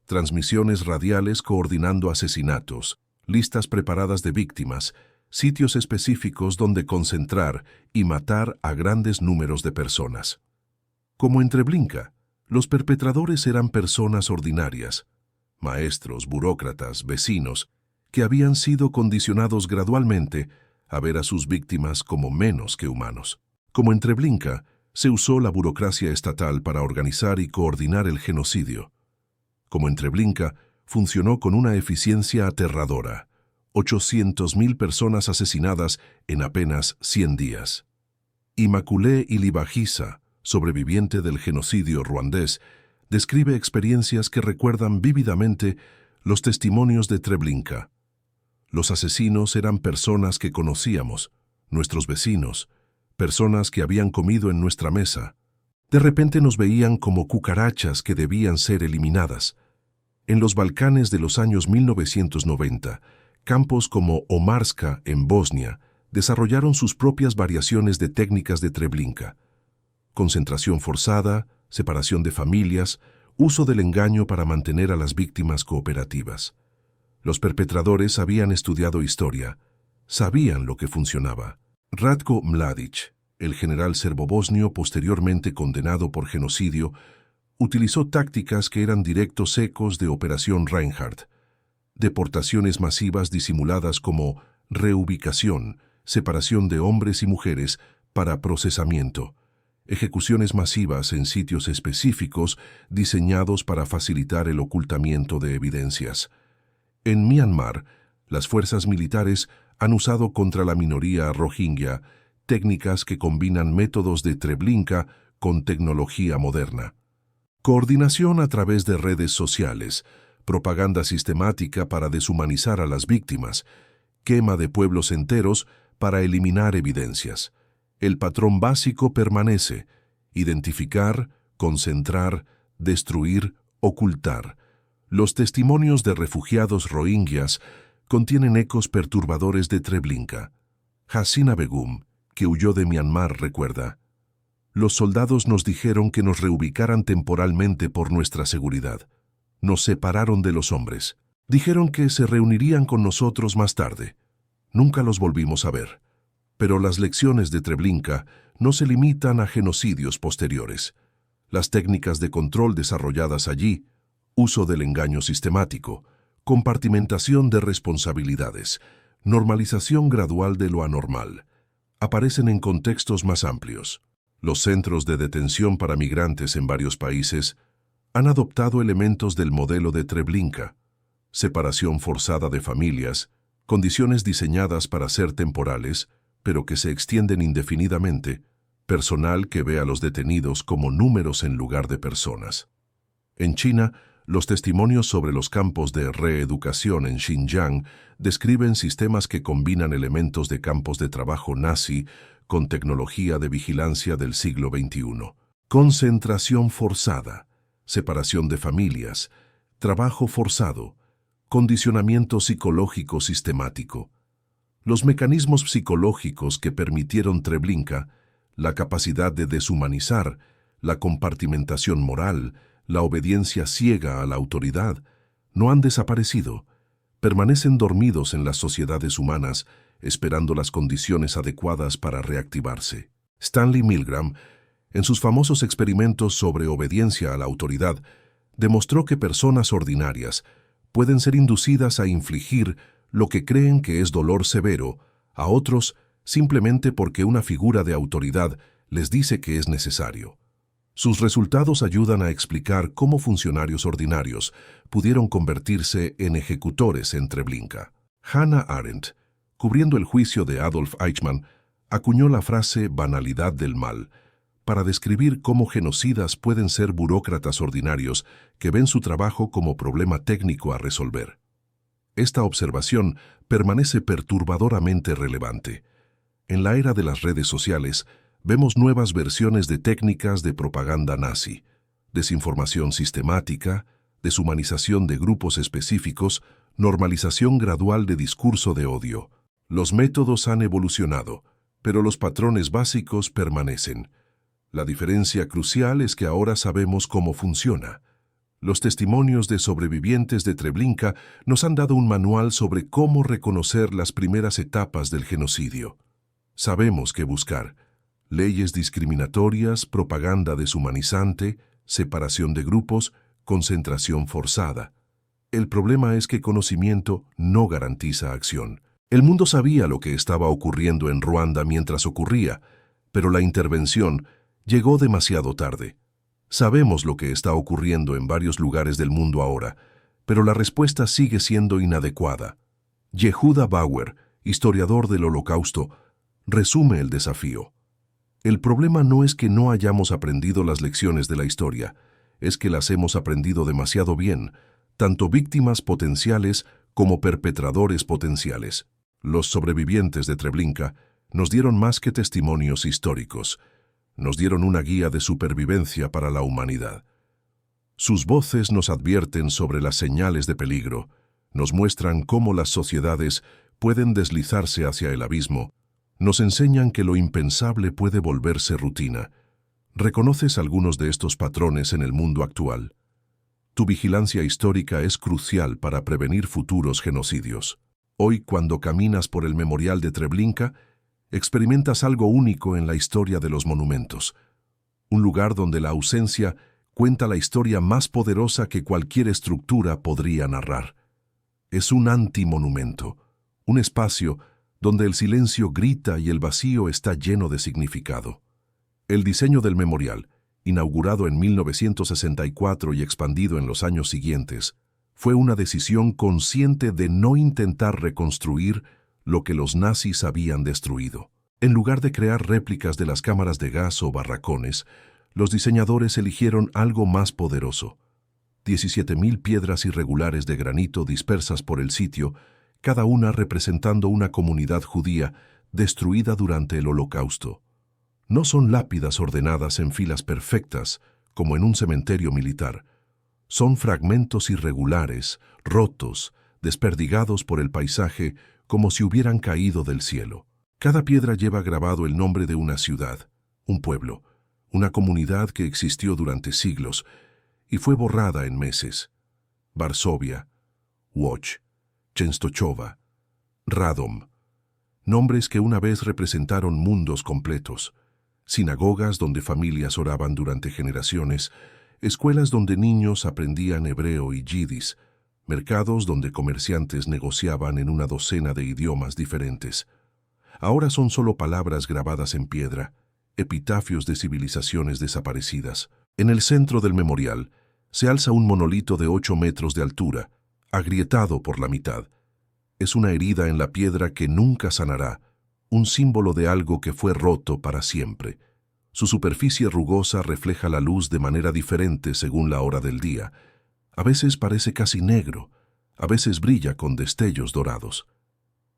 Transmisiones radiales coordinando asesinatos, listas preparadas de víctimas, sitios específicos donde concentrar y matar a grandes números de personas. Como en Treblinka, los perpetradores eran personas ordinarias, maestros, burócratas, vecinos, que habían sido condicionados gradualmente a ver a sus víctimas como menos que humanos. Como en Treblinka, se usó la burocracia estatal para organizar y coordinar el genocidio. Como en Treblinka, funcionó con una eficiencia aterradora. 800.000 personas asesinadas en apenas 100 días. Immaculée Ilibagiza, sobreviviente del genocidio ruandés, describe experiencias que recuerdan vívidamente los testimonios de Treblinka. Los asesinos eran personas que conocíamos, nuestros vecinos, personas que habían comido en nuestra mesa. De repente nos veían como cucarachas que debían ser eliminadas. En los Balcanes de los años 1990, campos como Omarska, en Bosnia, desarrollaron sus propias variaciones de técnicas de Treblinka. Concentración forzada, separación de familias, uso del engaño para mantener a las víctimas cooperativas. Los perpetradores habían estudiado historia, sabían lo que funcionaba. Ratko Mladic, el general serbobosnio posteriormente condenado por genocidio, utilizó tácticas que eran directos ecos de Operación Reinhardt, deportaciones masivas disimuladas como reubicación, separación de hombres y mujeres para procesamiento, ejecuciones masivas en sitios específicos diseñados para facilitar el ocultamiento de evidencias. En Myanmar, las fuerzas militares han usado contra la minoría rohingya técnicas que combinan métodos de Treblinka con tecnología moderna. Coordinación a través de redes sociales, propaganda sistemática para deshumanizar a las víctimas, quema de pueblos enteros para eliminar evidencias. El patrón básico permanece: identificar, concentrar, destruir, ocultar. Los testimonios de refugiados rohingyas contienen ecos perturbadores de Treblinka. Hasina Begum, que huyó de Myanmar, recuerda: los soldados nos dijeron que nos reubicaran temporalmente por nuestra seguridad. Nos separaron de los hombres. Dijeron que se reunirían con nosotros más tarde. Nunca los volvimos a ver. Pero las lecciones de Treblinka no se limitan a genocidios posteriores. Las técnicas de control desarrolladas allí, uso del engaño sistemático, compartimentación de responsabilidades, normalización gradual de lo anormal, aparecen en contextos más amplios. Los centros de detención para migrantes en varios países han adoptado elementos del modelo de Treblinka: separación forzada de familias, condiciones diseñadas para ser temporales, pero que se extienden indefinidamente, personal que ve a los detenidos como números en lugar de personas. En China, los testimonios sobre los campos de reeducación en Xinjiang describen sistemas que combinan elementos de campos de trabajo nazi con tecnología de vigilancia del siglo XXI. Concentración forzada, separación de familias, trabajo forzado, condicionamiento psicológico sistemático. Los mecanismos psicológicos que permitieron Treblinka, la capacidad de deshumanizar, la compartimentación moral, la obediencia ciega a la autoridad, no han desaparecido. Permanecen dormidos en las sociedades humanas, esperando las condiciones adecuadas para reactivarse. Stanley Milgram, en sus famosos experimentos sobre obediencia a la autoridad, demostró que personas ordinarias pueden ser inducidas a infligir lo que creen que es dolor severo a otros simplemente porque una figura de autoridad les dice que es necesario. Sus resultados ayudan a explicar cómo funcionarios ordinarios pudieron convertirse en ejecutores en Treblinka. Hannah Arendt, cubriendo el juicio de Adolf Eichmann, acuñó la frase «banalidad del mal» para describir cómo genocidas pueden ser burócratas ordinarios que ven su trabajo como problema técnico a resolver. Esta observación permanece perturbadoramente relevante. En la era de las redes sociales, vemos nuevas versiones de técnicas de propaganda nazi: desinformación sistemática, deshumanización de grupos específicos, normalización gradual de discurso de odio. Los métodos han evolucionado, pero los patrones básicos permanecen. La diferencia crucial es que ahora sabemos cómo funciona. Los testimonios de sobrevivientes de Treblinka nos han dado un manual sobre cómo reconocer las primeras etapas del genocidio. Sabemos qué buscar: leyes discriminatorias, propaganda deshumanizante, separación de grupos, concentración forzada. El problema es que conocimiento no garantiza acción. El mundo sabía lo que estaba ocurriendo en Ruanda mientras ocurría, pero la intervención llegó demasiado tarde. Sabemos lo que está ocurriendo en varios lugares del mundo ahora, pero la respuesta sigue siendo inadecuada. Yehuda Bauer, historiador del Holocausto, resume el desafío. El problema no es que no hayamos aprendido las lecciones de la historia, es que las hemos aprendido demasiado bien, tanto víctimas potenciales como perpetradores potenciales. Los sobrevivientes de Treblinka nos dieron más que testimonios históricos, nos dieron una guía de supervivencia para la humanidad. Sus voces nos advierten sobre las señales de peligro, nos muestran cómo las sociedades pueden deslizarse hacia el abismo, nos enseñan que lo impensable puede volverse rutina. ¿Reconoces algunos de estos patrones en el mundo actual? Tu vigilancia histórica es crucial para prevenir futuros genocidios. Hoy, cuando caminas por el memorial de Treblinka, experimentas algo único en la historia de los monumentos. Un lugar donde la ausencia cuenta la historia más poderosa que cualquier estructura podría narrar. Es un antimonumento, un espacio donde el silencio grita y el vacío está lleno de significado. El diseño del memorial, inaugurado en 1964 y expandido en los años siguientes, fue una decisión consciente de no intentar reconstruir lo que los nazis habían destruido. En lugar de crear réplicas de las cámaras de gas o barracones, los diseñadores eligieron algo más poderoso. 17.000 piedras irregulares de granito dispersas por el sitio, cada una representando una comunidad judía destruida durante el Holocausto. No son lápidas ordenadas en filas perfectas, como en un cementerio militar. Son fragmentos irregulares, rotos, desperdigados por el paisaje como si hubieran caído del cielo. Cada piedra lleva grabado el nombre de una ciudad, un pueblo, una comunidad que existió durante siglos y fue borrada en meses. Varsovia, Łódź, Częstochowa, Radom. Nombres que una vez representaron mundos completos. Sinagogas donde familias oraban durante generaciones, escuelas donde niños aprendían hebreo y yidis, mercados donde comerciantes negociaban en una docena de idiomas diferentes. Ahora son solo palabras grabadas en piedra, epitafios de civilizaciones desaparecidas. En el centro del memorial se alza un monolito de 8 metros de altura, agrietado por la mitad. Es una herida en la piedra que nunca sanará, un símbolo de algo que fue roto para siempre. Su superficie rugosa refleja la luz de manera diferente según la hora del día. A veces parece casi negro, a veces brilla con destellos dorados.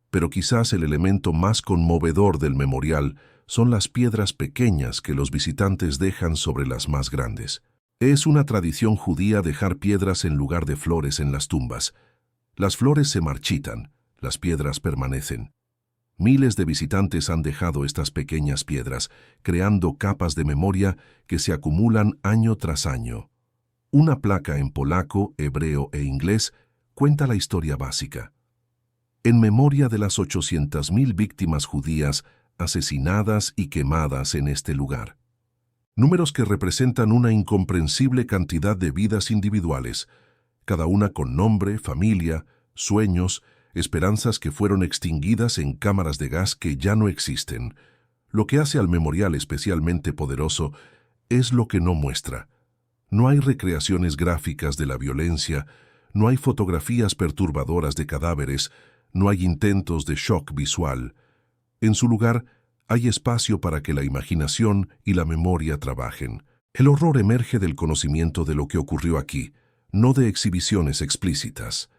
Pero quizás el elemento más conmovedor del memorial son las piedras pequeñas que los visitantes dejan sobre las más grandes. Es una tradición judía dejar piedras en lugar de flores en las tumbas. Las flores se marchitan, las piedras permanecen. Miles de visitantes han dejado estas pequeñas piedras, creando capas de memoria que se acumulan año tras año. Una placa en polaco, hebreo e inglés cuenta la historia básica. En memoria de las 800.000 víctimas judías asesinadas y quemadas en este lugar. Números que representan una incomprensible cantidad de vidas individuales, cada una con nombre, familia, sueños, esperanzas que fueron extinguidas en cámaras de gas que ya no existen. Lo que hace al memorial especialmente poderoso es lo que no muestra. No hay recreaciones gráficas de la violencia, no hay fotografías perturbadoras de cadáveres, no hay intentos de shock visual. En su lugar, hay espacio para que la imaginación y la memoria trabajen. El horror emerge del conocimiento de lo que ocurrió aquí, no de exhibiciones explícitas.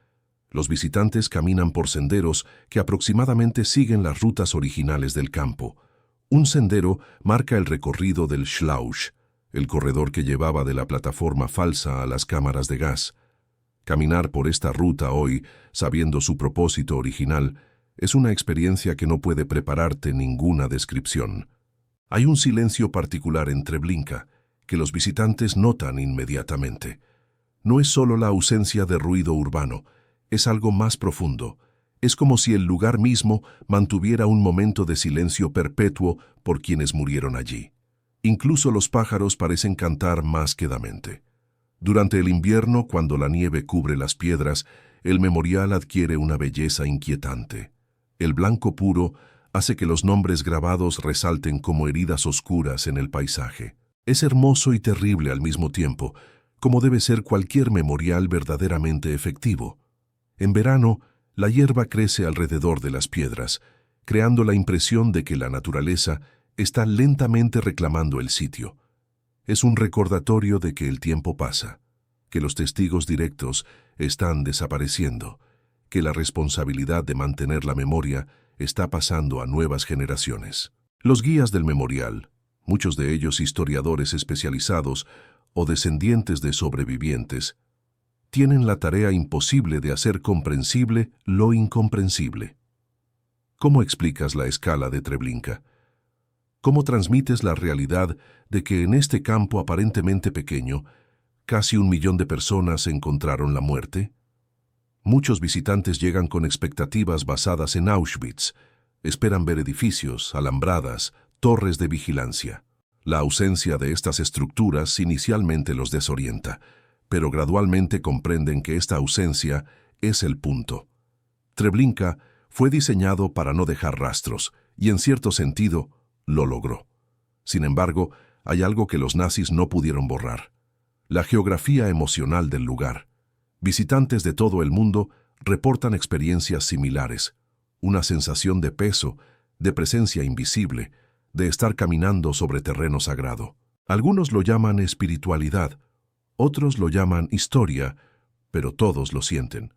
Los visitantes caminan por senderos que aproximadamente siguen las rutas originales del campo. Un sendero marca el recorrido del Schlauch, el corredor que llevaba de la plataforma falsa a las cámaras de gas. Caminar por esta ruta hoy, sabiendo su propósito original, es una experiencia que no puede prepararte ninguna descripción. Hay un silencio particular en Treblinka que los visitantes notan inmediatamente. No es solo la ausencia de ruido urbano, es algo más profundo. Es como si el lugar mismo mantuviera un momento de silencio perpetuo por quienes murieron allí. Incluso los pájaros parecen cantar más quedamente. Durante el invierno, cuando la nieve cubre las piedras, el memorial adquiere una belleza inquietante. El blanco puro hace que los nombres grabados resalten como heridas oscuras en el paisaje. Es hermoso y terrible al mismo tiempo, como debe ser cualquier memorial verdaderamente efectivo. En verano, la hierba crece alrededor de las piedras, creando la impresión de que la naturaleza está lentamente reclamando el sitio. Es un recordatorio de que el tiempo pasa, que los testigos directos están desapareciendo, que la responsabilidad de mantener la memoria está pasando a nuevas generaciones. Los guías del memorial, muchos de ellos historiadores especializados o descendientes de sobrevivientes, tienen la tarea imposible de hacer comprensible lo incomprensible. ¿Cómo explicas la escala de Treblinka? ¿Cómo transmites la realidad de que en este campo aparentemente pequeño, casi 1 millón de personas encontraron la muerte? Muchos visitantes llegan con expectativas basadas en Auschwitz. Esperan ver edificios, alambradas, torres de vigilancia. La ausencia de estas estructuras inicialmente los desorienta, pero gradualmente comprenden que esta ausencia es el punto. Treblinka fue diseñado para no dejar rastros, y en cierto sentido, lo logró. Sin embargo, hay algo que los nazis no pudieron borrar: la geografía emocional del lugar. Visitantes de todo el mundo reportan experiencias similares: una sensación de peso, de presencia invisible, de estar caminando sobre terreno sagrado. Algunos lo llaman espiritualidad, otros lo llaman historia, pero todos lo sienten.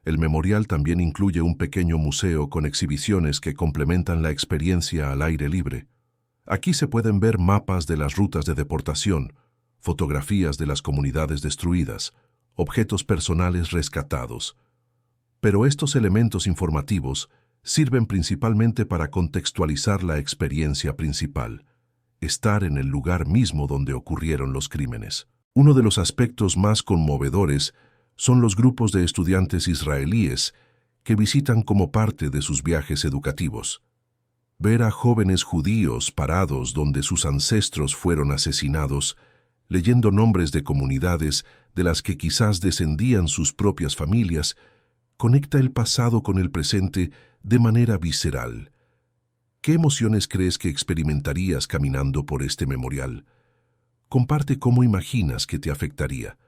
El memorial también incluye un pequeño museo con exhibiciones que complementan la experiencia al aire libre. Aquí se pueden ver mapas de las rutas de deportación, fotografías de las comunidades destruidas, objetos personales rescatados. Pero estos elementos informativos sirven principalmente para contextualizar la experiencia principal: estar en el lugar mismo donde ocurrieron los crímenes. Uno de los aspectos más conmovedores son los grupos de estudiantes israelíes que visitan como parte de sus viajes educativos. Ver a jóvenes judíos parados donde sus ancestros fueron asesinados, leyendo nombres de comunidades de las que quizás descendían sus propias familias, conecta el pasado con el presente de manera visceral. ¿Qué emociones crees que experimentarías caminando por este memorial? Comparte cómo imaginas que te afectaría.